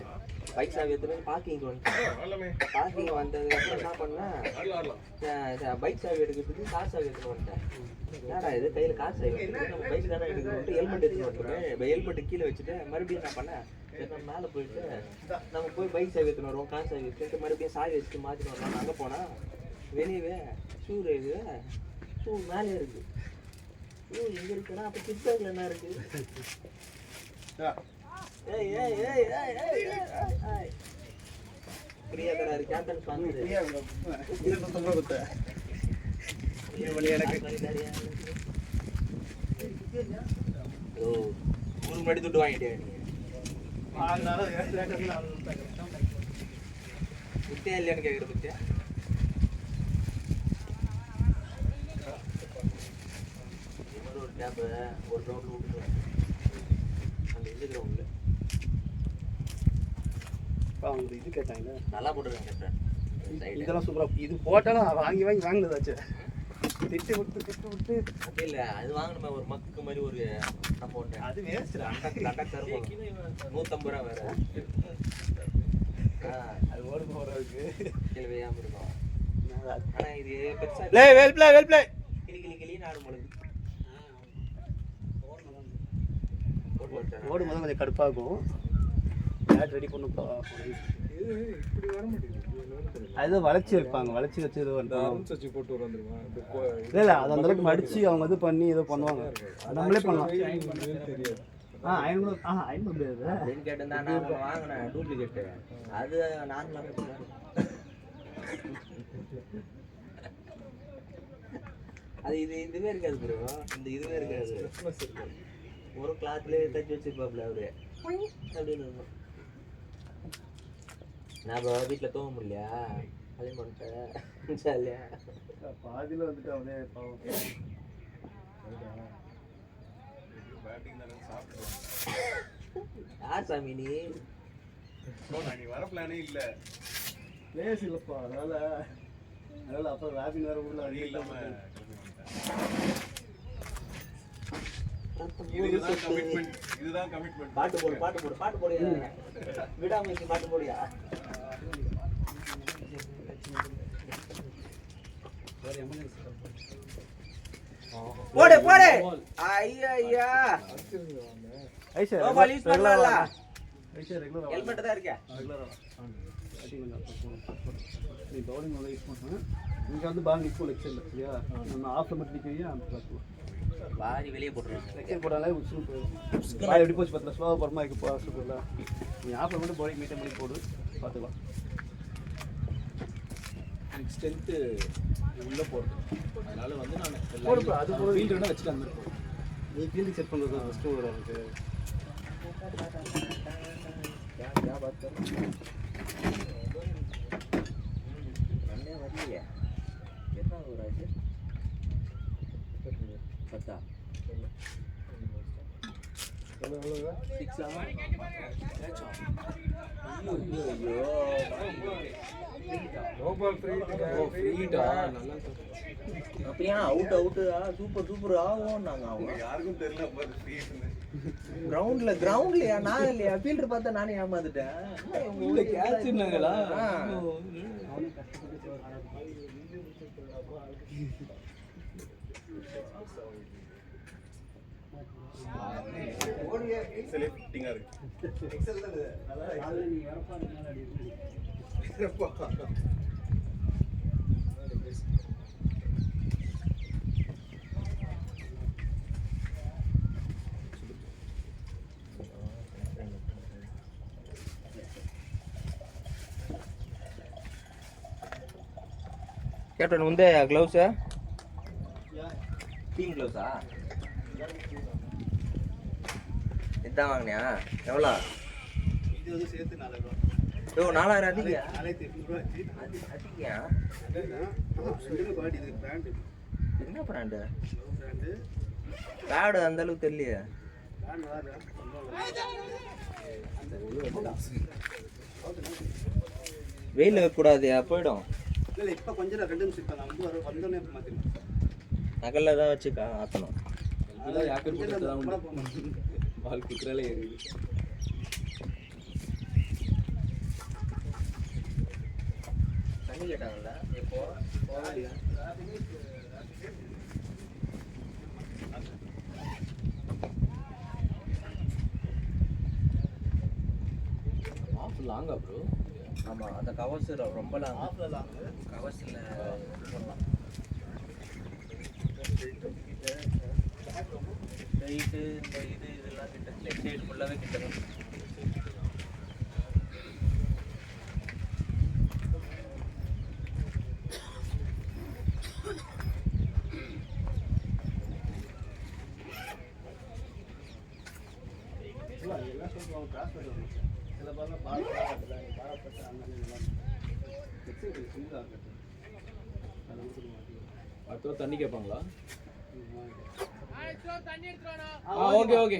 பைக் சாவி எத்தனை பார்க்கிங்க்கு வந்துட்டேன். பார்க்கிங் வந்ததுக்கப்புறம் என்ன பண்ணேன், பைக் சாவி எடுக்கிறதுக்கு கார் சாவி எடுத்துட்டு வந்துட்டேன். என்னடா இது கையில் கார் சாவி நம்ம பைக் தானே எடுக்கணும்ட்டு ஹெல்மெட் எடுத்துட்டு வந்துட்டேன். ஹெல்மெட்டு கீழே வச்சுட்டு மறுபடியும் என்ன பண்ணேன், சரி நம்ம மேலே போயிட்டு நம்ம போய் பைக் சாவி எடுத்துன்னு வருவோம், கார் சாவி எடுத்துட்டு மறுபடியும் சாவி வச்சுட்டு மாற்றிட்டு வரலாம். அங்கே போனால் வெளியவே ஷூ ரேவு ஷூ மேலே இருக்குது. ஷூ எங்கே இருக்குன்னா அப்போ கிட் பேக்கில் என்ன இருக்குது? பிரியாதராரு கேப்டன் பாந்து ஓ ஒரு மணி துட்டு வாங்கிட்டே குட்டியா இல்லையான்னு கேட்குற குட்டியா ஒரு கேப்பை ஒரு ரவுண்ட் விட்டுருவேன் அந்த இந்த கிரவுண்டில். அவங்க இது கேட்டாங்க நல்லா போட்டுருக்காங்க கேப்டன். இதெல்லாம் சூப்பராக இது போட்டாலும் வாங்கி வாங்கினதாச்சு திட்டு விட்டு அப்படி இல்லை, அது வாங்கணுமே ஒரு மக்கு மாதிரி ஒரு நம்ம ஒன்று அது வேஸ்ட்டு கண்டக்டர் 150 ரூபா வேறு. அது ஓடு போகிறதுக்கு கேள்வியாமல் இருக்கும். ஆனால் இது பெருசாக வெல் பிளே கிளி கிளி கிளின்னு ஆடும் பொழுது ஓடும் போது கொஞ்சம் கடுப்பாகும். பேட் ரெடி பண்ணுப்பா. இது இப்படி வர மாட்டேங்குது. அதுதான் வளைச்சி வைப்பாங்க, வளைச்சி வச்சு இது இந்த பண்ணுவாங்க. அருண் சச்சி போட்டு வந்துருமா? இல்லை அது அந்த அளவுக்கு மடிச்சு அவங்க இது பண்ணி ஏதோ பண்ணுவாங்க. நம்மளே பண்ணலாம். தெரியாது. அயன் கூட அயன் பண்ண முடியாது. அப்படின்னு கேட்டிருந்தா நான் ஒன்று வாங்கினேன் டூப்ளிகேட்டு. அது நார்மலாகவே பண்ணாரு. அது இதுவே இருக்காது ப்ரோ. இதுவே இருக்காது. கிறிஸ்மஸ் இருக்கு. ஒரு கிளாத்லேயே தச்சு வச்சிருப்பாப்புல அவரு அப்படின்னு இருக்கும். நான் வீட்டில் தூங்க முடியலையா அதே பண்ணிட்டேன் ஜாலியா பாதியில் வந்துட்டு அவனே பாவம். பேட்டிங் தானே சாப்பிட்டு யார் சாமி நீ? நீ வர பிளானே இல்லை. பிளேஸ் இல்லைப்பா, அதனால அப்புறம் ராபின் வேற ஊரில் வழி இல்லாம இதுதான் கமிட்மெண்ட். பாட்டு போடு விடாம பாட்டு போடியா. போடு ஐயா ஐஷா மொபைல் யூஸ் பண்ணலாம்ல. ஐஷா ரெகுலராக ஹெல்மெட் தான் இருக்கே. நீ பவுலிங் நல்லா யூஸ் பண்ணுறேன். இங்கே வந்து பால் நிற்கும் லெக்சரில் சரியா? நம்ம ஆஃபில் மட்டும் நிற்கிறீங்க அந்த கிளாஸில் பாதி வெளியே போட்டுருவாங்க. லெக்சர் போட்டாலே உச்சுன்னு போயிடும். பால் எப்படி போச்சு பத்தில ஸ்லோவாக போகிறமா இருக்கு போ சூப்பர்ல. நீ ஆஃபில் மட்டும் பவுலிங் மீட்டர் பண்ணி போடு, பார்த்துக்கலாம். எனக்கு ஸ்ட்ரென்த்து உள்ளே போடுது. அதனால வந்து நான் போடுப்பா, அது போடு. ஃபீல்டு வேணால் வச்சுட்டு அந்த மாதிரி போடு. நீ ஃபீல்டு செட் பண்ணுறது தான் ஃபஸ்ட்டு வரும் எனக்கு. கண்ணே வரலையே. என்ன ஒரு ஆச்சு? 10 நோபால் ஃப்ரீட்டா நல்லா அப்படியா? அவுட்டு சூப்பர் ஆகும். நாங்கள் அவங்க யாருக்கும் தெரியல பாரு ஃப்ரீன்னு. கிரவுண்ட்லயா? நான் இல்லையா? ஃபீல்டர் பார்த்தா நானே ஏமாந்துட்டேன். உள்ள கேட்ச்னாங்களா? செலக்டிங்கா இருக்கு. எக்ஸல் தான் நல்லா நீ வரப்பா நல்லா அடி. கேப்டன் ಮುಂದೆ ಗ್ಲೌಸ್ டீம் க்ளவுஸா இதான் வாங்கினியா? எவ்வளோ? இது வந்து சேர்த்து 4000 ரூபா. 4000 அதிகம். 4800 ரூபா. அதிகா? ரெண்டுமே குவாலிட்டி இது பிராண்ட். என்ன பிராண்டு? பிராண்டு. பேடு அந்த அளவுக்கு தெரியலையே. பிராண்ட் வாங்க. வெயில் வைக்கக்கூடாது, போயிடும். இல்லை இப்போ கொஞ்சம் 2 நிமிஷம் இப்போ நான் வந்தோடனே மாற்றிடுவேன். நகலில் தான் வச்சு ஆற்றணும். இதெல்லாம் யாக்கர் போட்டு தான் பால் குத்துறாலே ஏறிது. தண்ணி கேட்டாங்கல்ல எப்போ? ஆஃப் லாங்கா ப்ரோ? ஆமாம், அந்த கவர்ஸ் ரொம்ப லாங். ஆஃபில் லாங்கு கவர்ஸில் ரைட்டு இந்த இதெல்லாம் கிட்ட லெஃப்ட் சைடு ஃபுல்லாகவே கிட்ட. எல்லாம் சொல்லுவாங்க கிராஸ் பண்ணுவாங்க. சில பால்லாம் பாரப்பட்ட அந்த மாதிரி எக்ஸைட் சிங்கிள் ஆகட்டும். அதெல்லாம் சொல்லுவாங்க. அடுத்த தண்ணி கேட்பாங்களா? Okay okay.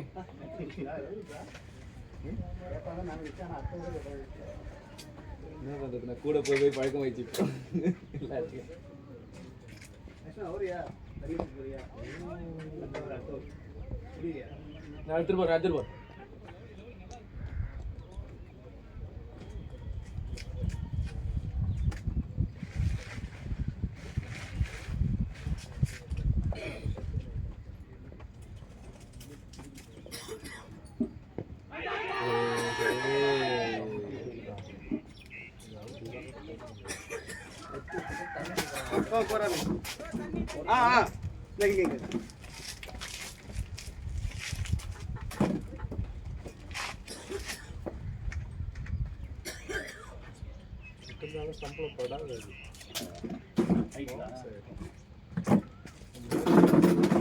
என்ன பண்ணுறது, நான் கூட போய் போய் பழக்கம் வச்சு எல்லாத்தையும். அவரியா சரியா நான் எடுத்துட்டு போறேன். போறாரு. ஆ ஆ இங்க இருந்தாலும் சம்பளம் படாது அது. ரைட்டா சரி.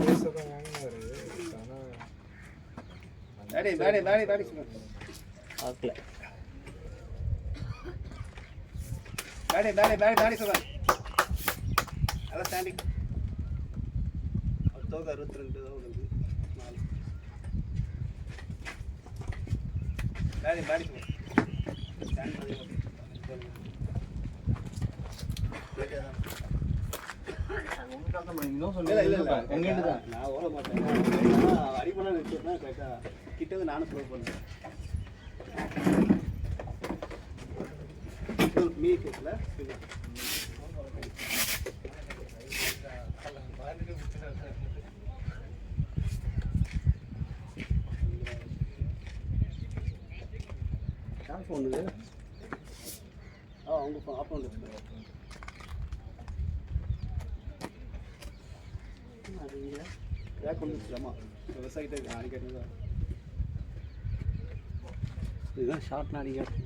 பேசதான் வாங்கினாரு. ஆனா பேடி சொல்லுங்க. பார்க்கல. பேடி சொல்லுங்க. அதான் ஸ்டாண்டிங். அது தோக 62 தான் வருது. 4 பேடி சொல்லுங்க. ஸ்டாண்ட் பண்ணி இல்ல நான் ஓட மாட்டேன். அடிப்படை வச்சுருந்தா கரெக்டாக கிட்ட வந்து நானும் ப்ரூவ் பண்ணுவேன். மீ கேட்கல யார் ஃபோன் இது? அவங்க ஃபோன் ஆஃப் பண்ணி அது இங்கே பேக் கொண்டு வச்சுலாமா விவசாயிட்ட அடிக்கடி தான் இதுதான் ஷார்ட் அடிக்கடி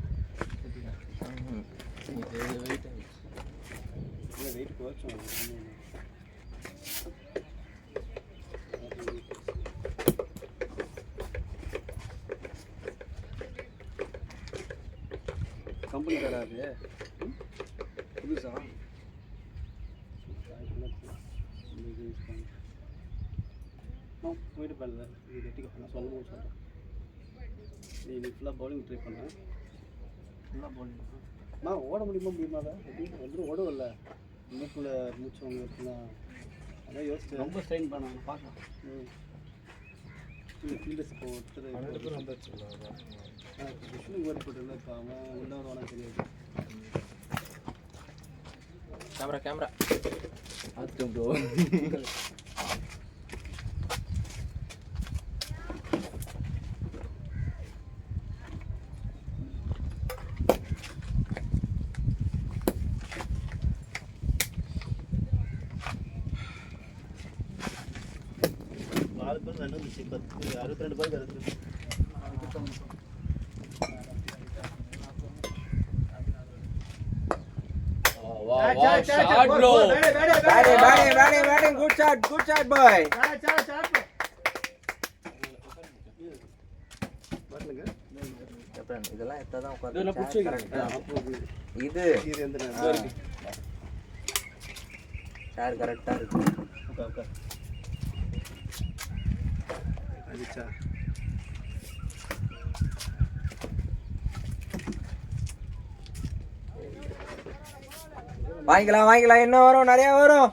இல்லை வெயிட் குறைச்சோம் கம்பெனி கடை அது புதுசா போயிட்டு பண்ணல இது எட்டிக்க நான் சொல்லணும்னு சொல்கிறேன். நீ ஃபுல்லாக பவுலிங் ட்ரை பண்ணேன். ஃபுல்லாக பவுலிங் நான் ஓட முடியுமாடா எப்படி வந்துடும் ஓடவில்ல இன்னுக்குள்ளே மூச்சு வாங்க இருக்குலாம் அதான் யோசிச்சு ரொம்ப ஸ்ட்ரெயின் பண்ணாங்க பார்க்கலாம். ஃபீல்டர்ஸ் இப்போ ஒருத்தர் 12 பேர் வந்துச்சுல்ல விஷ்ணு ஓடி போட்டுருந்தா இப்போ அவன் உள்ள வருவானா தெரியாது. கேமரா அது ப்ரோ. பால் பேர் ரெண்டு வந்துச்சு 62 பால் 62 Shot bro. Batting. Good shot boy. பாருங்க கேப்டன் இதெல்லாம் எத்ததான் இதெல்லாம் உட்கார்ந்து புடிச்சு கரெக்ட்டா இது இது எந்த சேர் கரெக்ட்டா இருக்கு. ஓகே அடிச்சா வாங்கிக்கலாம் என்ன வரும் நிறைய வரும்.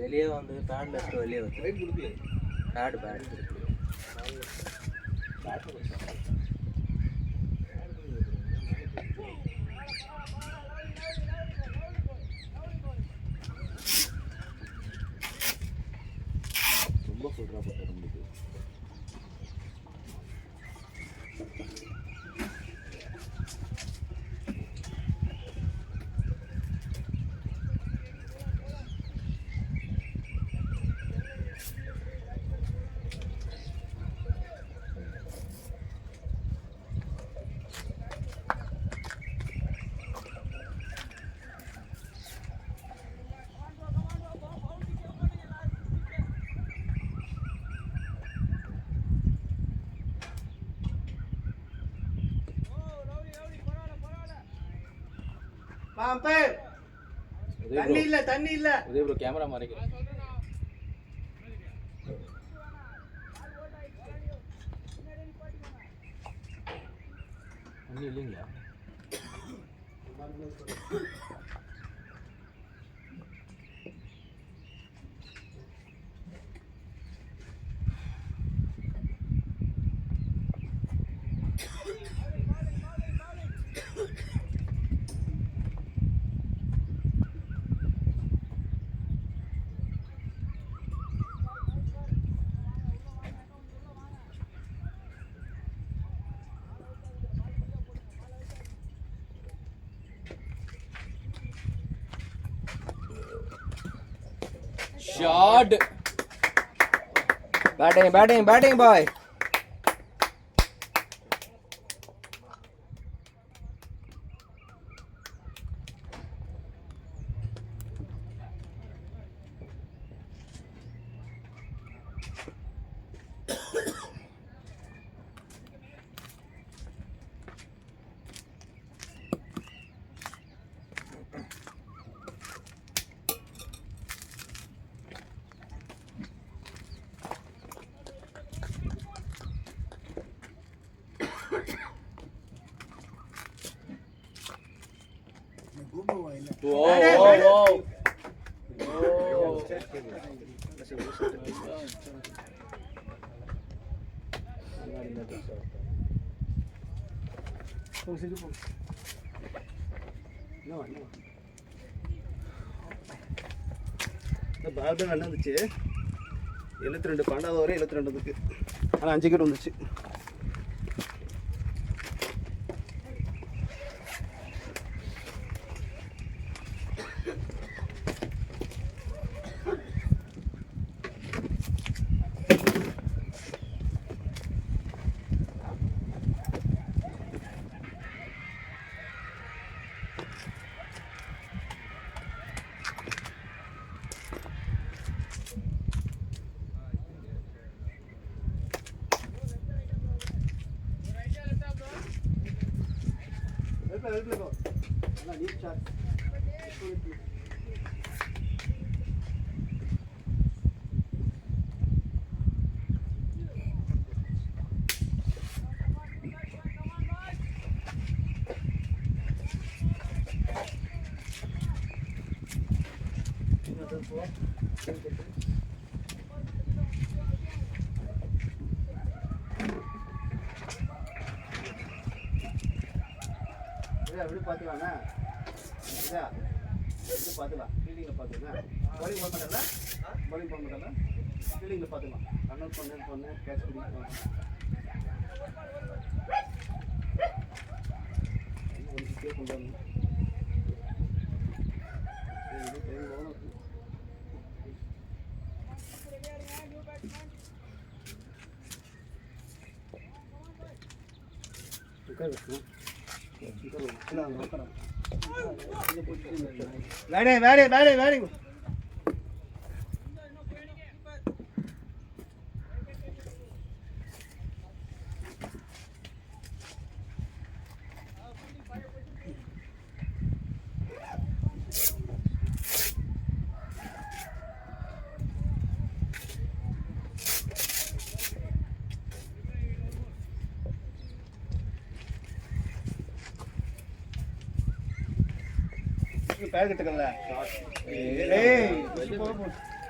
வெளியே வந்து பேட் லெஃப்ட் வெளியே வந்து ரைட் கொடுக்கல பேட் ரொம்ப சொல்கிறா பார்த்தா நம்மளுக்கு தண்ணி இல்ல இதே ப்ரோ கேமரா மறைக்கிறேன். இன்னும் இல்லைங்களா? Shot. Batting, boy. Whoa. பால் தான் நல்லா இருந்துச்சு. 72 12 வரை 72 இருக்கு. ஆனால் 5 விக்கெட் வந்துச்சு. Deep shot. எப்படி பார்த்துக்கலாண்ணா? இதா எப்படி பார்த்துக்கலாம்? ஃபீல்டிங்கில் பார்த்துக்கலாம். பவுலிங் போட மாட்டேன்ல? பவுலிங் போட மாட்டேன்ல? ஃபீல்டிங்கில் பார்த்துக்கலாம். ரன் அவுட் பண்ணேன் கேட்ச் பிடிக்கலாம். கொண்டு வரணும். Very good. பேர் கட்டுக்கல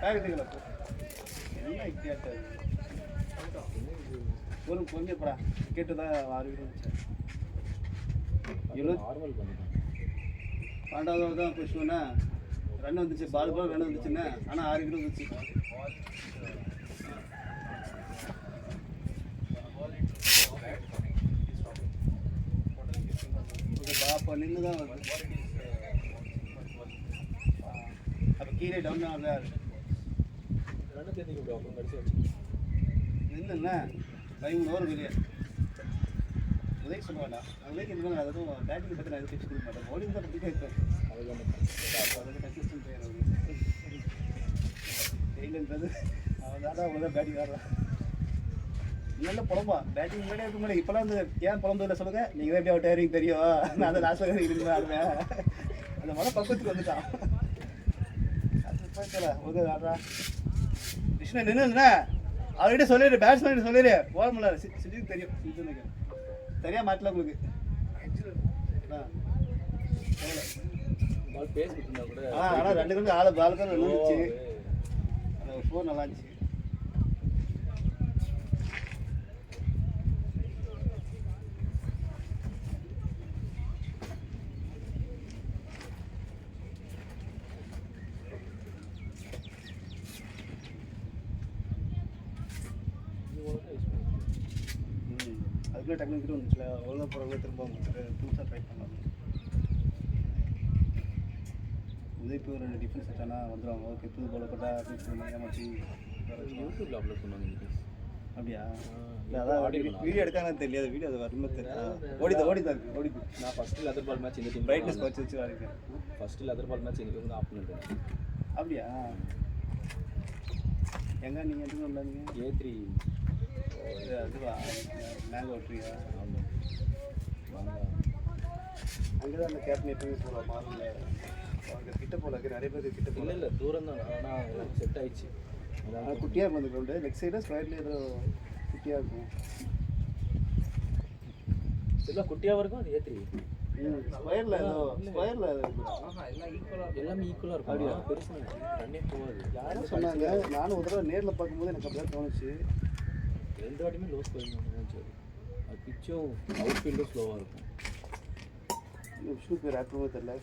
பேர் கட்டுக்கல என்ன கேட்ட ஒரு கொஞ்சம்ப்பா கேட்டுதான் 6 12வது தான் போச்சுன்னா ரன் வந்துச்சு பால் ரன் வந்துச்சுன்னா ஆனால் 6 விக்கெட் வந்துச்சு. பாப்பா நின்று தான் வருது. அப்போ கீழே டவுன் ஆகுது நின்றுண்ணா 13 ஓவர் வெளியே உதவி சொல்ல வேண்டாம். உதவிக்கு இருந்தாலும் அது எதுவும் பேட்டிங் பற்றி நான் எதுவும் டிப்ஸ் கொடுக்க மாட்டேன். பவுலிங் தான் பற்றிட்டே இருப்பேன். அதுக்கு கன்சிஸ்டன்ட் பிளேயர் அவர் டெய்லின்றது அவன் தான் முதல்ல பேட்டிங் ஆடுறான். நல்ல புலம்பா பேட்டிங் முன்னாடி இருக்க முடியாது. இப்போலாம் வந்து ஏன் புலம்புல சொல்லுங்க நீங்கள் தான் எப்படி அவுட் ஆகிறீங்க தெரியும். நான் அந்த லாஸ்ட்டில் இருந்து ஆடுவேன். அந்த மன பக்குவத்துக்கு வந்துட்டான். ஒரு ஆடுறா கிருஷ்ணா நின்றுண்ணா அவர்கிட்ட சொல்லிடு பேட்ஸ்மேன் சொல்லிடு போட முடியல. சிஜுக்கு தெரியும் சிஜுக்கு சரியா மாட்டல உங்களுக்கு பால் பேசிட்டு இருந்தா கூட ஆனால் 2 கண்டு ஆளு பாலுக்கு விழுந்துச்சு. அந்த ஃபோன் நல்லா இருந்துச்சு. அதுக்குள்ளே டக்குனு வந்துச்சுல, ஒழுங்காக போகிறவங்க திரும்ப புதுசாக ட்ரை பண்ணலாம். உதய்ப்பு 2 டிஃபென்ஸ் வச்சானா வந்துடுவாங்க. ஓகே புது போல போட்டா அப்படின்னு சொல்லி ஏமாற்றி யூடியூப்ல அப்லோட் பண்ணுவாங்க வீடியோஸ். அப்படியா? இல்லை அதான் வீடியோ எடுக்காங்கன்னு தெரியாது. வீடியோ அது வருமே தெரியாது. ஓடிது. நான் ஃபர்ஸ்ட் லெதர் பால் மேட்ச் இந்த டீம் பிரைட்னஸ் வச்சு வாடிக்கிறேன். ஃபர்ஸ்ட் லெதர் பால் மேட்ச் எனக்கு வந்து ஆஃப் பண்ணிட்டேன். அப்படியா? எங்கே நீங்கள் எதுவும் இல்லை நீங்கள் A3 அதுவா மேங்கோ ட்ரீயா? ஆமாம் வாங்க. அங்கே தான் அந்த கேப்டன் எப்பவுமே போகலாம் மாலில். அவங்க கிட்ட போல நிறைய பேர் கிட்ட போல. இல்லை தூரம் தான். ஆனால் செட் ஆயிடுச்சு. ஆனால் குட்டியாக இருக்கும் அந்த கிரவுண்டு. லெக் சைடாக ஸ்கொயர்லேயே ஏதோ குட்டியாக இருக்கும். எல்லாம் குட்டியாக இருக்கும். அது A3 ஸ்கொயரில் ஏதோ ஸ்கொயரில் எல்லாமே ஈக்குவலாக இருக்கும். அப்படியா? பெருசு ரன்னே போகாது. யாரும் சொன்னாங்க. நானும் ஒரு தடவை நேரில் பார்க்கும்போது எனக்கு அப்படியே தோணுச்சு. 2 வாட்டியுமே லோ ஸ்கோரிங் இருந்துச்சு. அது பிச்சும் அவுட் ஃபீல்டும் ஸ்லோவாக இருக்கும். விஷ்ணு பேர் ஆட் பண்ணவே தெரியல.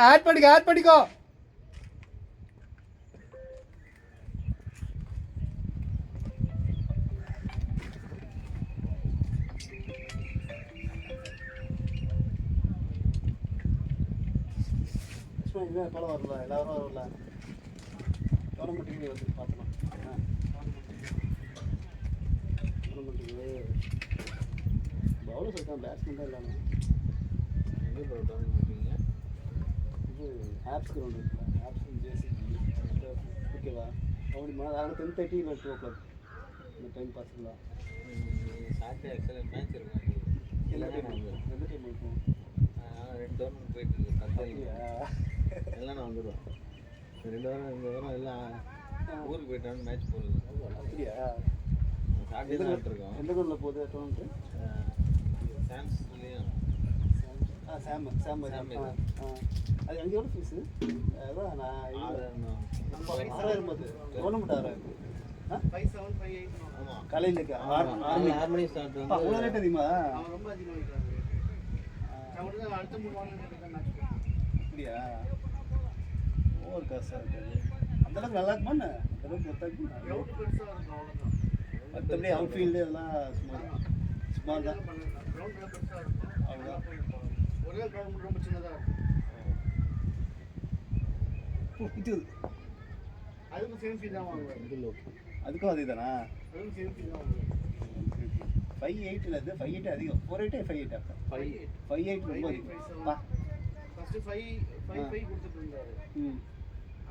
ஆட் பண்ணிக்கோ. இனிமேல் படம் வரல, எல்லாரும் வரல. கவர்மெண்ட்டுக்கு வந்து பார்த்தலாம். கவர்மெண்ட்டுக்கு பவுலர்ஸ் இருக்கான், பேட்ஸ்மேன் தான் இல்லாமல். எங்கே டவுன் பண்ணுறீங்க? இது ஆப்ஸ் கிரவுண்ட் இருக்குல்ல, ஆப்ஸ் ஜேசிபி. ஓகேவா? அப்படிமா அதனால் 10:30 இல்லை 2 o'clock இந்த டைம் பாஸ்லாம். சாட்டர்டே எக்ஸலன்ட் மேட்ச் இருக்கும். எல்லாமே நாங்கள் எந்த டைம் இருக்கும்? 2 டோர்னமெண்ட் போயிட்டு இருக்கு. அப்படியா? எல்லாம் நான் வந்துடுவேன். 2 வாரம் இந்த வாரம் எல்லாம் ஊருக்கு போயிட்டான்னு மேட்ச் போடுது. அப்படியா? சாட்டர்டே தான் இருக்கோம். எந்த ஊரில் போகுது டோர்னமெண்ட்டு? சாம்ஸ்லேயும் சாம் அது அங்கே எவ்வளோ ஃபீஸு? அதான் நான் 6,000 டோர்னமெண்ட் 6,000. 5758 ஆமாம் காலையில் 6 மணி ஸ்டார்ட் வந்து அவ்வளோ ரேட் அதிகமா? அப்படியா? ஓவர் காசாக இருக்காது. அந்தளவுக்கு நல்லா இருக்குமா? அந்தளவுக்கு மற்றபடி அவுட் ஃபீல்டு எல்லாம் சுமார் தான். அவ்வளோதான். ஒரே கிரவுண்ட் ரொம்ப சின்னதாக இருக்கும். அதுக்கும் சேம் ஃபீல் தான் வாங்குவேன். அதுக்கும் அதே தானா? அதுக்கும் சேம் ஃபீல் தான் வாங்குவேன். 5.8 இல்லை, அது 5.8 அதிகம். 4.8 5.8 அப்போ 5.8 ரொம்ப அதிகம். ஃபஸ்ட்டு 5.5 கொடுத்துட்டு இருந்தாரு.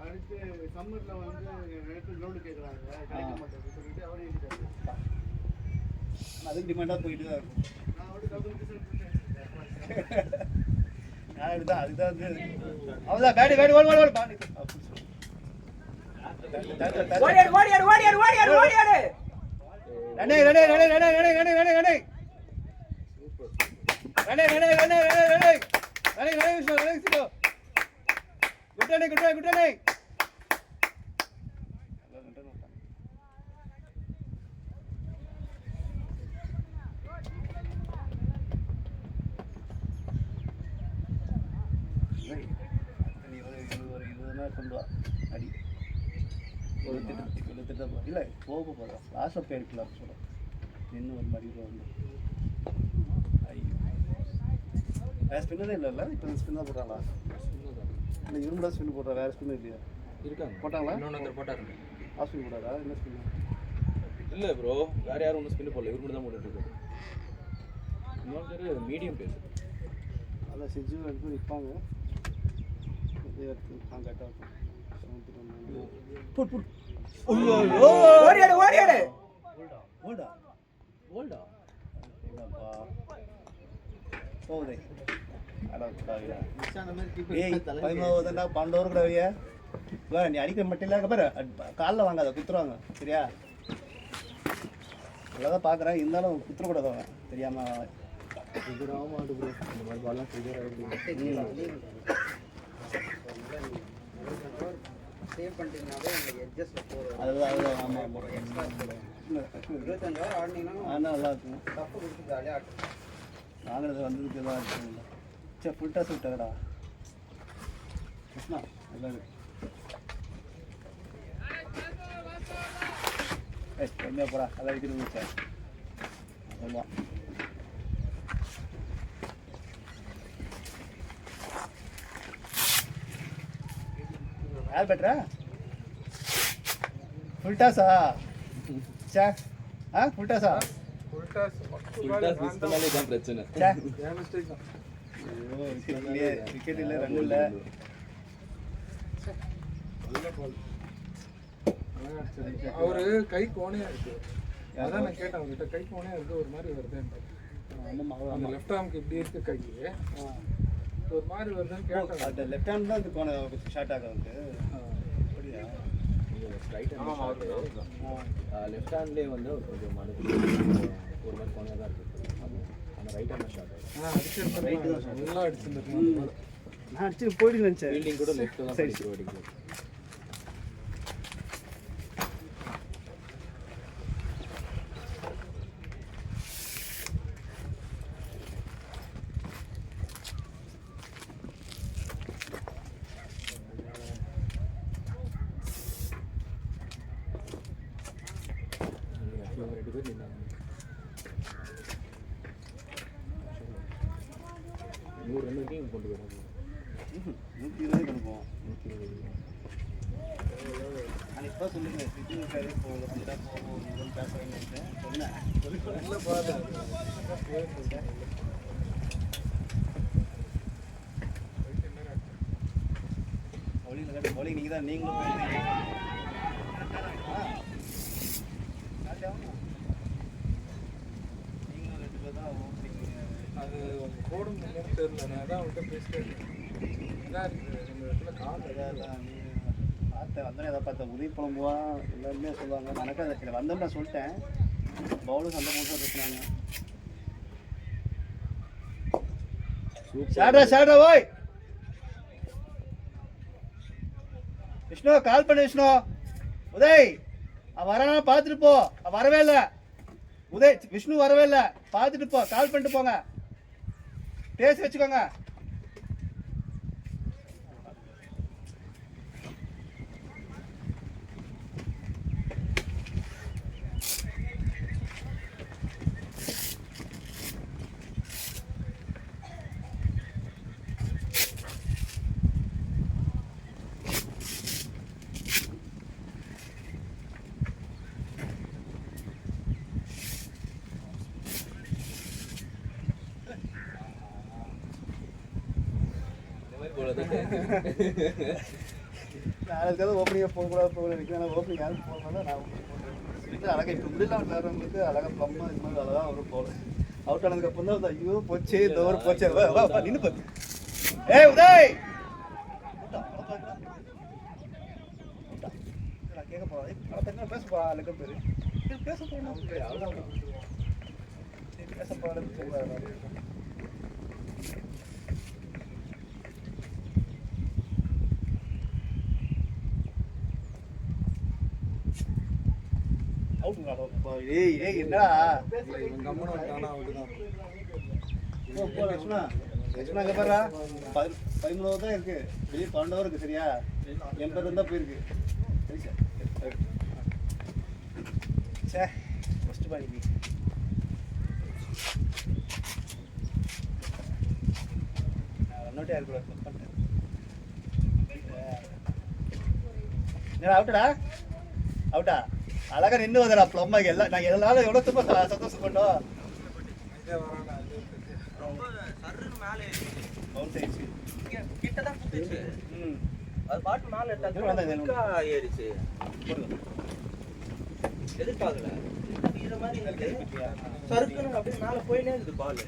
அடுத்து சம்மரில் வந்து கிரவுண்டு கேட்குறாங்க, கிடைக்க மாட்டேங்குது சொல்லிட்டு அவரே எழுதிட்டாரு. அதுக்கு டிமாண்டாக போயிட்டு தான் இருக்கும். நான் வந்து 1000 நான் இதுதான் அதுதான் வந்து அவ்வளோதான். பேடி ஓடு குட்டனே. கொண்டு வா அடி ஒரு திட்டம் இல்லை போக போகிறோம். லாஸ்ட் ஆஃப் எடுக்கலாம் சொல்கிறோம். இன்னும் ஒரு மாதிரி வந்து வேறு ஸ்பின்னரே இல்லைல்ல. இப்போ ஸ்பின் தான் போட்டாங்களா? இல்லை இவங்க தான் ஸ்பின் போடுறா, வேறு ஸ்பின்னர் இல்லையா? இருக்காங்க. போட்டாங்களா? இன்னொன்று போட்டாருங்க. Off spin போட்டாரா? என்ன ஸ்பின்? இல்லை ப்ரோ, வேறு யாரும் ஒன்றும் ஸ்பின் போடல. இவரு மட்டும் தான் போட்டுருக்காரு. இன்னொரு மீடியம் பேஸ். அதான் சிஜு எடுத்து நிற்பாங்க. கரெக்டாக இருக்கும். நீ அடிக்கிற மட்டும் இல்லை பாரு, காலில் வாங்காத குத்துருவாங்க. சரியா? அவ்வளோதான் பார்க்குறேன். இருந்தாலும் குத்துறக்கூடாது. தெரியாமல் ட்ரிகர் ஆக மாட்டு ப்ரோ, இந்த மாதிரி பால்லாம் ட்ரிகர் ஆகிடுது. சேவ் பண்ணிட்டீங்கன்னாவே உங்களுக்கு எட்ஜஸ்ட்ல போதும். அதுதான் ஆமாம் எக்ஸ்ட்ரா 25 ஹவர் ஆடினீங்கன்னா ஆனால் நல்லா இருக்கும். தப்பு கொடுத்து ஜாலியாக ஆட்டும். வாங்கினது வந்ததுக்கு தான் இருக்குங்களா. சரி ஃபுல் டாஸ் விட்டாங்கடா கிருஷ்ணா. நல்லா இருக்கு. கம்மியாக போடா, நல்லா இருக்குது சார். ஆமாம் யார் பெட்ரா? ஃபுல் டாஸா? சே ஃபுல் டாஸா? Full toss full toss miss பண்ணாலே தான் பிரச்சனை. சே என் மிஸ்டேக் தான். விக்கெட் இல்லை, ரன் இல்லை. அவரு கை கோணையா இருக்கு. அதான் நான் கேட்டேன் அவங்ககிட்ட, கை கோணையா இருக்கு ஒரு மாதிரி வருதுன்னு. அந்த லெஃப்ட் ஆர்முக்கு இப்படி இருக்கு கை, ஒரு மாதிரி வருதுன்னு கேட்டேன். அந்த லெஃப்ட் ஹேண்ட் தான் கோணை ஷார்ட் ஆகுது. அப்படியா? ரைட் ஹேண்ட் லெஃப்ட் ஹேண்ட்லேயே வந்து கொஞ்சம் ஒரு மாதிரி கோணையாக தான் இருக்குது. அந்த ரைட் ஹேண்ட் ஷார்ட் அடிச்சிருந்தேன், நல்லா அடிச்சிருந்தேன். நான் அடிச்சு போயிட்டு நினச்சேன். ஃபீல்டிங் கூட லெஃப்ட் தான் படிக்கிற அடிக்கிறது. ரெண்டு பேர் நின்னாங்க. 100 ரன் வரைக்கும் இங்கே கொண்டு போயிடாது. 120 கொடுப்போம். 120. நான் இப்போ சொல்லிக்கிறேன், சிட்டிங் சரி போகும், பேசுகிறேன்னு சொன்னேன். பவுலிங் நீங்கள் தான், நீங்களும் போயிருக்கீங்க. நீங்களும் 2 பேர் தான் ஓப்பனிங். அது அவங்க போடும் தெரியல. நான் அதான் அவங்கள்ட்ட பேசிட்டே இருக்கேன். இதாக இருக்குது இந்த இடத்துல கால் அதான் பார்த்தேன், வந்தோடனே எதாவது பார்த்தேன். உதவி புலம்புவா எல்லாருமே சொல்லுவாங்க. எனக்கு அதை வந்தோம் நான் சொல்லிட்டேன். பவுலும் சண்டை போட்டு பேசினாங்க. ஷாட்ரா ஓய் விஷ்ணு, கால் பண்ணு விஷ்ணு. உதய் அவன் வரானா பார்த்துட்டு போ. அவன் வரவே இல்லை. உதய் விஷ்ணு வரவே இல்லை, பார்த்துட்டு போ. கால் பண்ணிட்டு போங்க, பேசி வச்சுக்கோங்க. நான் அதுக்காக ஓப்பனிங்காக போகக்கூடாது நினைக்கிறேன். ஆனால் ஓப்பனிங் யாரும் போகணும். நான் சொல்லிட்டு அழகாக இப்போ முடியலாம் விளையாடுறவங்களுக்கு அழகாக ப்ளம்மாக இது மாதிரி அழகாக வரும் போகல. அவுட் ஆனதுக்கப்புறம் தான் ஐயோ போச்சு, இந்த ஓவர் போச்சு. வா வா நின்று பார்த்து. ஏய் உதய் நான் கேட்க போகிறேன். பேசப்பா லெக்க பேர் பேச போகணும். பேச போகிறேன். ஏய் ஏய் என்னடா இவன் கம்மன் விட்டானா அவட்டுதான். போ லட்சுமணா. லட்சுமணா இங்கே பாருடா, 13 தான் இருக்கு, வெளியே 12 இருக்கு. சரியா? 80 இருந்தால் போயிருக்கு. சரி சார். சே ஃபஸ்ட்டு பாடிக்கு ரன்னோட்டே யாரு பண்ணிட்டேன். அவுட்டடா அவுட்டா அழகா நின்று வந்தடா ப்ளம்மாக. எல்லாம் நாங்கள் எல்லாரும் எவ்வளோ ரொம்ப சந்தோஷப்பட்டோம். இதே வரானா ரொம்ப சர்ன்னு மேலே பவுன்ஸ் ஆயிடுச்சு. கிட்ட தான் குத்துச்சு. ம் அது பாட்டு மேலே ஏறிச்சு. எதிர்பார்க்கல இந்த மாதிரி சறுக்குன்னு அப்படியே மேலே போயினே இருக்குது பால்.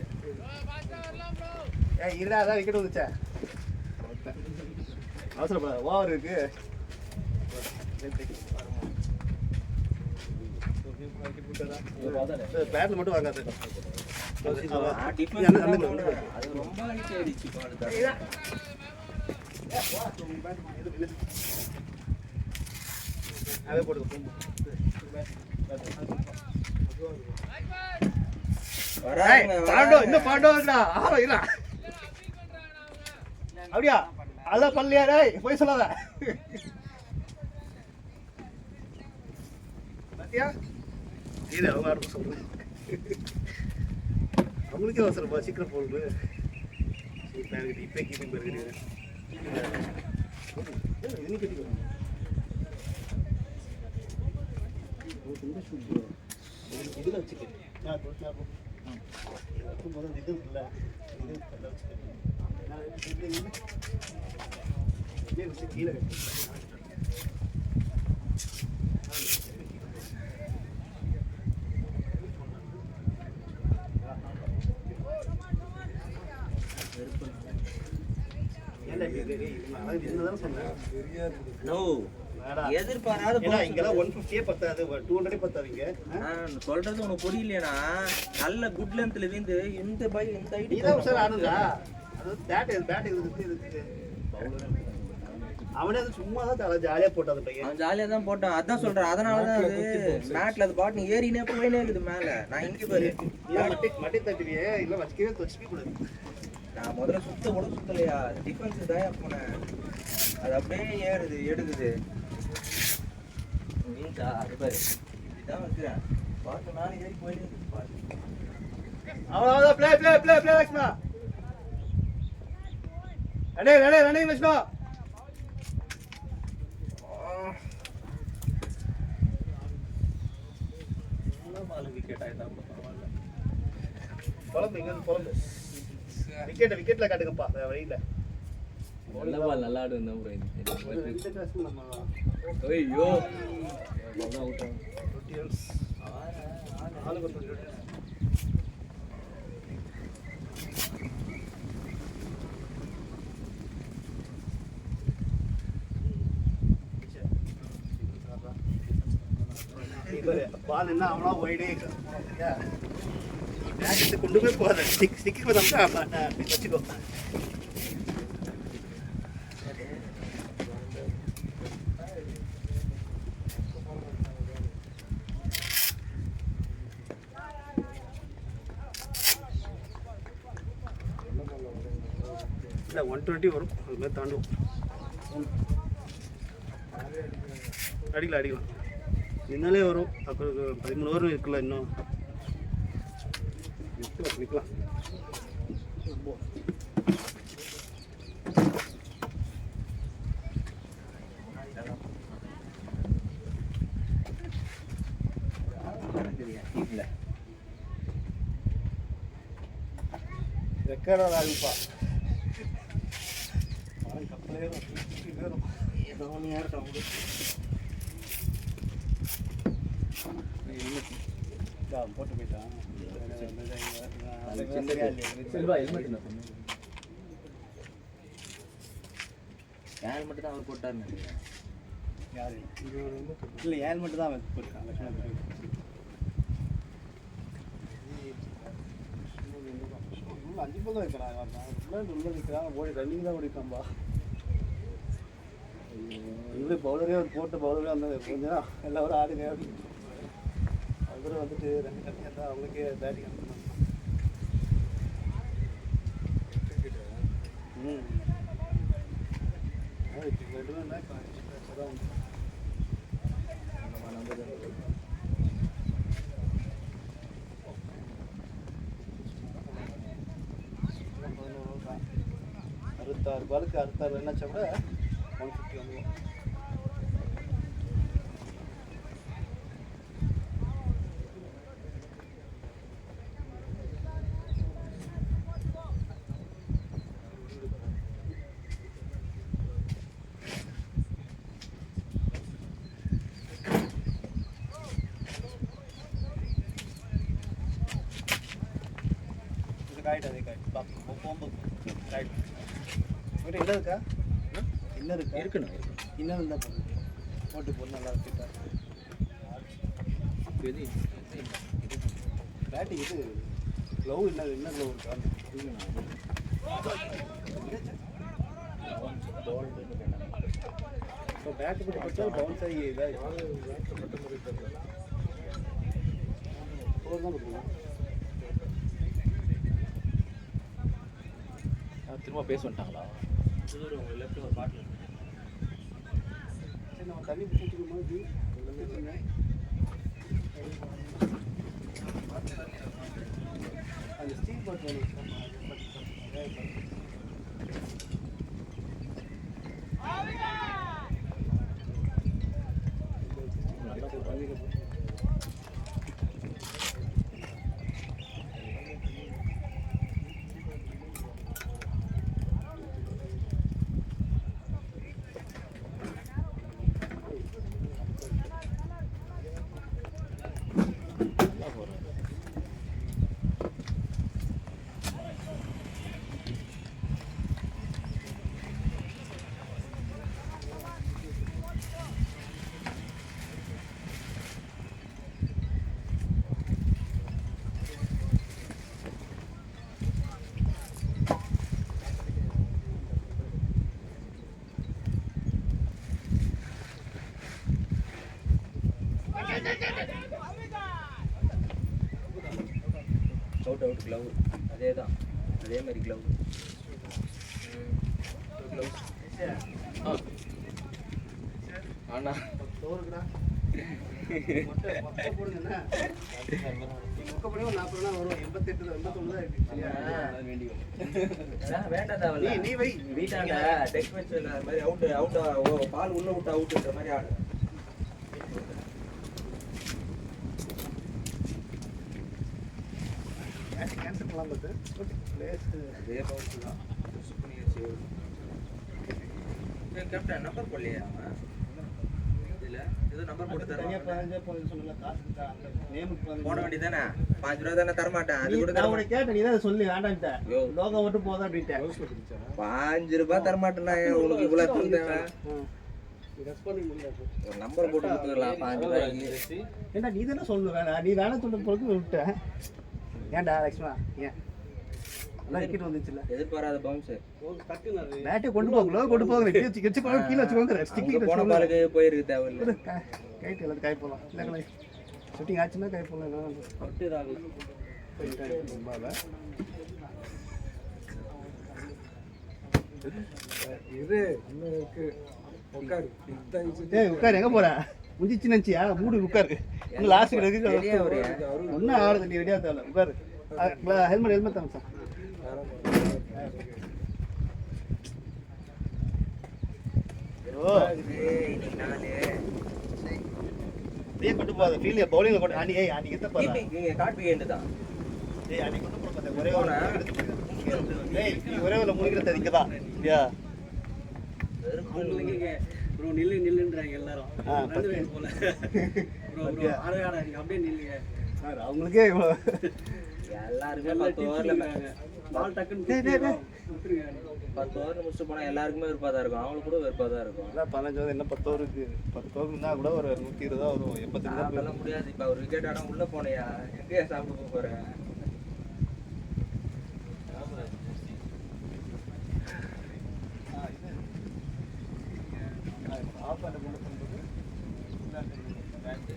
ஏன் இருடா, அதான் விக்கெட் வந்துச்சா. அவசரப்படாத, ஓவர் இருக்கு. பேட்டில் மட்டும் வாங்காது. டிஃபன் அது ரொம்ப அடிச்சு ஆயிடுச்சு பால். அதே போட்டு இன்னும் பாண்டோ அப்படியா அதான் பள்ளியா டேய் போய் சொல்லாத பாத்தியா இது அவங்க ஆரம்ப சொல்றேன் அவங்களுக்கே அவசரப்பா சீக்கிரம் போகுது இப்போ கீப்பிங் போயிருக்கிறீங்க இது கட்டிக்கோ இதில் வச்சுக்கேன் முதல் இது இல்லை இது வச்சு கீழே எதிர்பாராத இங்கெல்லாம் 150 பத்தாது 200 பத்தாதீங்க சொல்றது உனக்கு புரியலையா? நல்ல குட் லென்த்ல இருந்து இந்த பை இந்த ஐடி இதான் சார் ஆடுதா அது பேட் இருக்கு அவனே அது சும்மா தான் ஜாலியா போட்டாது பையன் அவன் ஜாலியா தான் போட்டான். அதான் சொல்றேன். அதனால தான் அது மேட்ல அது பாட்டு ஏறினே போயினே இருக்குது மேல. நான் இங்க பாரு மட்டி தட்டியே இல்ல வச்சுக்கவே தொச்சுக்கவே கூடாது. நான் முதல்ல கூட சுத்தலையா டிஃபென்ஸ் தான் போனேன். அது அப்படியே ஏறுது எடுக்குது. நீங்க அது பாரு இதுதான் வைக்கிறேன் பாட்டு மேலே ஏறி போயிட்டு பாரு. அவ்வளவுதான் ப்ளே லக்ஷ்மா ரெடி லக்ஷ்மா விக்கெட் ஆயிட்டா பரவாயில்ல. பொலம்பு விக்கெட்ல காட்டுங்கப்பா வழியில நல்லா ஆடு வந்தா ப்ரோ ஐயோ அதான் அவுட் பால் என்ன அவனா ஒய்டே கொண்டு போய் போற ஸ்டிக்கு வச்சுக்கோ. இல்லை 120 வரும் அது மாதிரி தாண்டுவோம். அடிக்கலாம் நின்னாலே வரும். அப்புறம் 13 ஓவர் இருக்குல்ல இன்னும் நிற்கலாம். ரெக்கார்டாக ஆகுப்பா கப்பலே வரும் ஏதோ ஒன்று ஏறட்டும் போட்டு போயிட்டான். ஹெல்மெட் தான் அவர் போட்டாருன்னு யாரு இல்லை ஹெல்மெட் தான் அவன் போட்டுருக்கான். லட்சுமண 5 பக்கம் வைக்கிறான் ரொம்ப நிற்கிறான் ஓடி ரன்னிங் தான் ஓடிக்கான்பா. இவரு பவுலரே அவர் போட்ட பவுலரே அந்த கொஞ்சம் எல்லாரும் ஆடுங்க அவரும் வந்துட்டு 2 கட்டி இருந்தால் அவங்களுக்கே பேட்டிங் அனுப்பணும். அறுபத்தாறு பாலுக்கு 66 ரன் ஆச்சா கூட 150 வந்துடும். என்ன இருக்கா என்ன இருக்கா இருக்கணும் இன்னும் இருந்தால் போட்டு போட்டு நல்லா இருக்கா பேட்டிங் இது க்ளவு என்ன க்ளவு இருக்கா? இப்போ பேட்டு போட்டு படித்தா பவுன்ஸ் ஆகி இதாக தான் கொடுக்கலாம். திரும்ப பேச வந்துட்டாங்களா? உங்க லெஃப்ட் ஒரு பாட்டில் சரி நம்ம தண்ணி பிடிச்சிக்கும் போது அந்த ஸ்டீல் பாட்டில் அவுட் க்ளவ் அதே தான், அதே மாதிரி க்ளவ். அண்ணா தோறுக்குடா மொட்டை போடுங்கண்ணா. மொக்க போடுங்க 40 நாள் வரும். 88 89 தான் இருக்கு. வேண்டாம் தேவையில்ல. நீ வை வீட்டாண்ட டெக் வச்சு அது மாதிரி அவுட் பால் உள்ள விட்டு அவுட்டுன்ற மாதிரி ஆடு. கேன்சல் பண்ணலாம் பார்த்து. ஓகே பிளேஸ் அதே பவுல் தான் புஷ் பண்ணி வச்சு. கேப்டன் நம்பர் போடலையா அவன் இதில் ஏதோ நம்பர் போட்டு தனியாக தருவான். 15 போய் சொன்னல காசு தான் அந்த நேமுக்கு போட வேண்டியதானே? 5 ரூபா தானே தரமாட்டேன். அது கூட நான் உன்னை கேட்டேன், நீ தான் சொல்லி வேண்டான்ட்ட. யோ. லோகோ மட்டும் போதும் அப்படின்ட்டேன். 5 ரூபாய் தரமாட்டேன்னா உனக்கு இவ்வளோ தேவை. ரெஸ்பாண்ட் முடியாது. ஒரு நம்பர் போட்டு கொடுத்துக்கலாம் 5 ரூபாய்க்கு. ஏண்டா நீ தானே சொல்லணும் வேணாம், நீ வேணாம் சொல்ற பொறுத்து விட்டேன். ஏன்டா லக்ஷ்மணா ஏன் நல்லா விக்கெட் வந்துச்சுல்ல. எதிர்பாராத பவுன்ஸ். பேட்டை கொண்டு போகல, கொண்டு போக வச்சு கீழே வச்சுக்கோங்க. ஸ்டிக்கிங் போன பாலுக்கு போயிருக்கு தேவையில்லை. கைட்டு எல்லாத்தையும் காய் போடலாம். இல்லை ஷூட்டிங் ஆச்சுன்னா காய் போடலாம். பட்டு இதாகலாம் இது இன்னும் இருக்கு. உட்காரு. ஏய் உட்காரு, எங்கே போற? முடிஞ்சிச்சு நினச்சியா? மூடு உட்காரு. இன்னும் லாஸ்ட் வெளியே ஒரு ஒன்றும் ஆடுது, நீ ரெடியாக தேவை உட்காரு. ஹெல்மெட் தானே சார். ஓ இன்னைக்கு நாளு அப்படியே கொண்டு போகாத. ஃபீல்டில் பவுலிங்கில் கொண்டு அன்னைக்கு எத்த பாரு. நீங்க காட்டு வேண்டுதான். ஏய் அன்னைக்கு கொண்டு போக பார்த்தேன். ஒரே ஒரு ஏய் நீ ஒரே ஒரு முடிக்கிறது இங்கே தான் இல்லையா? ப்ரோ நில்லுன்றாங்க எல்லாரும். ஆ போல ப்ரோ அப்படியே நில்லுங்க சார். அவங்களுக்கே எல்லாருமே 10 ஓவர்ல பால் டக்குன்னு 10 ஓவர்ல முடிச்சு போனா எல்லாருக்குமே வெறுப்பா தான் இருக்கும். அவங்களுக்கு கூட வெறுப்பா தான் இருக்கும். அதான் 15 ஓவர் என்ன 10 ஓவர் இருக்கு. 10 ஓவர் இருந்தால் கூட ஒரு 120 தான் வரும். 85 தான் அதெல்லாம் முடியாது. இப்ப ஒரு விக்கெட் ஆட உள்ள போனையா எங்கேயா சாப்பிட போறேன்? ஆஃப் பண்ண போது பேட்டு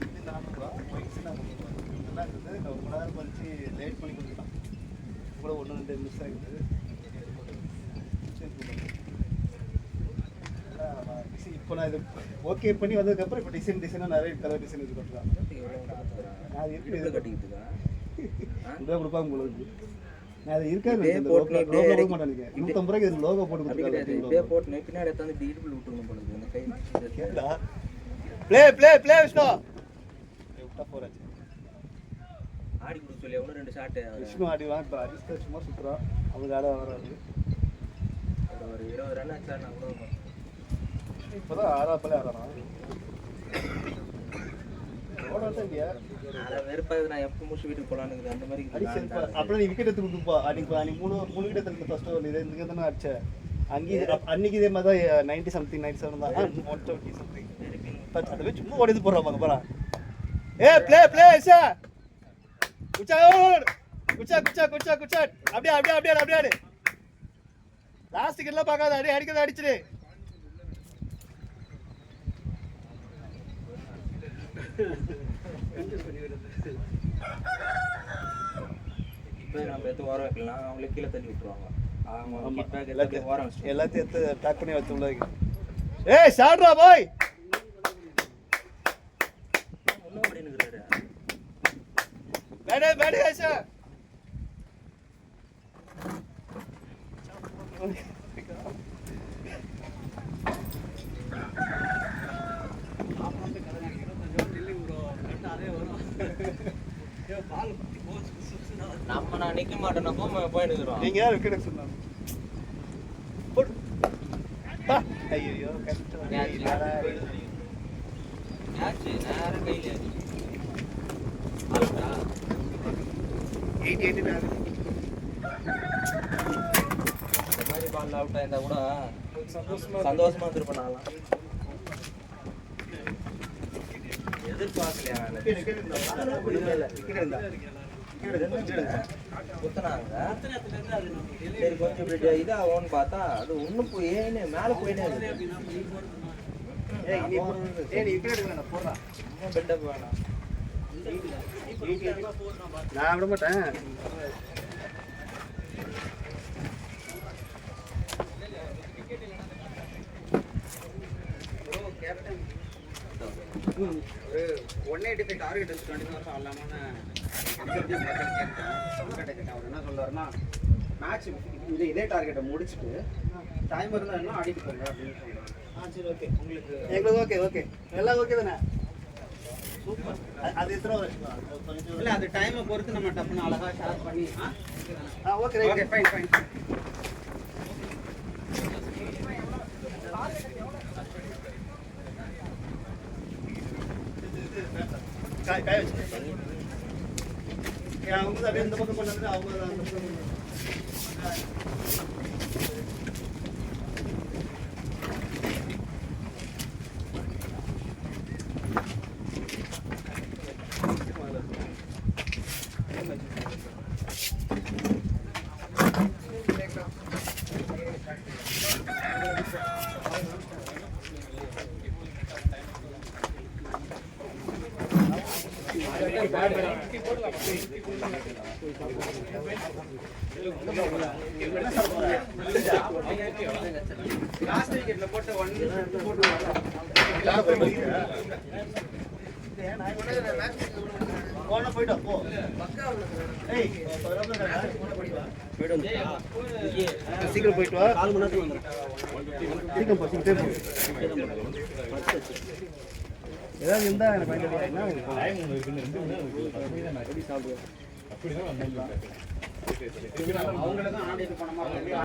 இது 400 ஒயிட்ஸ் 400 நல்லா இருக்குது. ரொம்ப நேரம் பறிச்சு லேட் பண்ணி கொடுத்துட்டான். கூட 1-2 மிஸ் ஆகிடுது. இப்போ நான் இது ஓகே பண்ணி வந்ததுக்கப்புறம் இப்போ டிசைனாக நிறைய கலர் டிசைன் இது கொடுத்துருக்காங்க. அது இருக்குது கட்டிக்கிட்டு இதான் கொடுப்பாங்க போல இருக்கு. நான் அது இருக்காது இதே போட்டு லோகோ போட மாட்டேன். 150 ரூபாய்க்கு இது லோகோ போட்டு கொடுத்துருக்காங்க. இப்படியே போட்டு பின்னாடி எடுத்து வந்து டீபிள் விட்டுருணும் போல இருக்கு. இந்த கை கேட்டா ப்ளே விஷ்ணு விட்டா போறாச்சு. ஆடி கொடுக்க சொல்லி ஒன்று 2 ஷாட்டு விஷ்ணு ஆடிவான். இப்போ அடிஸ்டர் சும்மா சுற்றுறான். அவங்க ஆட வராது. ஒரு 20 ரன் ஆச்சா நான் கூட இப்போதான் ஆறாப்பலே ஆடுறான். ஓடாதான் இல்லையா? அதை வெறுப்பாது. நான் எப்போ முடிச்சு வீட்டுக்கு போகலான்னு அந்த மாதிரி அடி செல்பா. அப்புறம் நீ விக்கெட் எடுத்து கொடுப்பா. அன்னைக்கு 3 விக்கெட் எடுத்து ஃபர்ஸ்ட் ஓவர் இது இங்கே தானே அடிச்ச. அன்னைக்கு இதே மாதிரி தான் 90 சம்திங் 97 தான் 120 சம்திங். அதை சும்மா ஓடிது போடுறாங்க பாரு. ஏ ப்ளே சார் உச்சா குச்சா அப்படியே லாஸ்ட் கிட்ட பார்க்காத அடிக்கிறத அடிச்சிரு. இப்போ நம்ம எடுத்து ஓரம் வைக்கலாம், அவங்களே கீழே தள்ளி விட்டுருவாங்க. அவங்க கிட்பேக் எல்லாத்தையும் ஓரம் வச்சுட்டு எல்லாத்தையும் எடுத்து பேக் பண்ணி வச்சு உள்ள வைக்கணும். ஏய் சாட்ரா பாய் ஒன்றும் அப்படின்னு இருக்கிறாரு. பேடு ஐசா நான் நிக்க மாட்டேன், போயிட்டு இருக்கிறோம். நீங்க யார் விக்கெட் சொன்னாங்க? ஐயோ கஷ்டம். ஆச்சு நேரம் கையில 88 இந்த மாதிரி பால் அவுட் ஆயிருந்தா கூட சந்தோஷமா சந்தோஷமா இருந்திருப்பேன் நான்லாம். எதிர்பார்க்கலையா குத்துனாங்க. சரி கொஞ்சம் இப்படி இதாகும்னு பார்த்தா அது ஒன்றும் போயின்னு மேலே போயினே இருக்கு. பில்டப் வேணாம். நான் விட மாட்டேன். ஒரு 185 டார்கெட் வச்சு 20 வருஷம் ஆடலாமான்னு அவர் என்ன சொல்றாருன்னா, மேட்ச் இதே டார்கெட்டை முடிச்சுட்டு டைம் இருந்தால் என்ன ஆடிட்டு போங்க அப்படின்னு சொல்றாரு. சரி ஓகே. எங்களுக்கு ஓகே எல்லாம் ஓகே தானே? சூப்பர். அது எத்தனை வருஷம்? இல்லை அது டைமை பொறுத்து நம்ம டப்புன்னு அழகாக ஷேர் பண்ணி ஓகே ரைட். Okay fine. காய் வச்சு அவங்க அப்படியே இந்த பக்கம் கொண்டாந்து அவங்க அந்த பக்கம் லாஸ்ட் விக்கெட்ல போட்டு 1 போட்டு போனா போய்டா போ. ஏய் சீக்கிரம் போயிட்டு வா. 4 மணி நேரத்துக்கு வந்துரும். சீக்கிரம் போ சீக்கிரம் போ. ஏதாவது இருந்தா எனக்கு ஃபைனல் என்ன டைம் இருக்குன்னு 2 மணி நேரம் எப்படி சாப்பிடுவோம்? அப்படிதான் வந்தாங்க. அவங்கள தான் ஆடிட்டு போன மாதிரி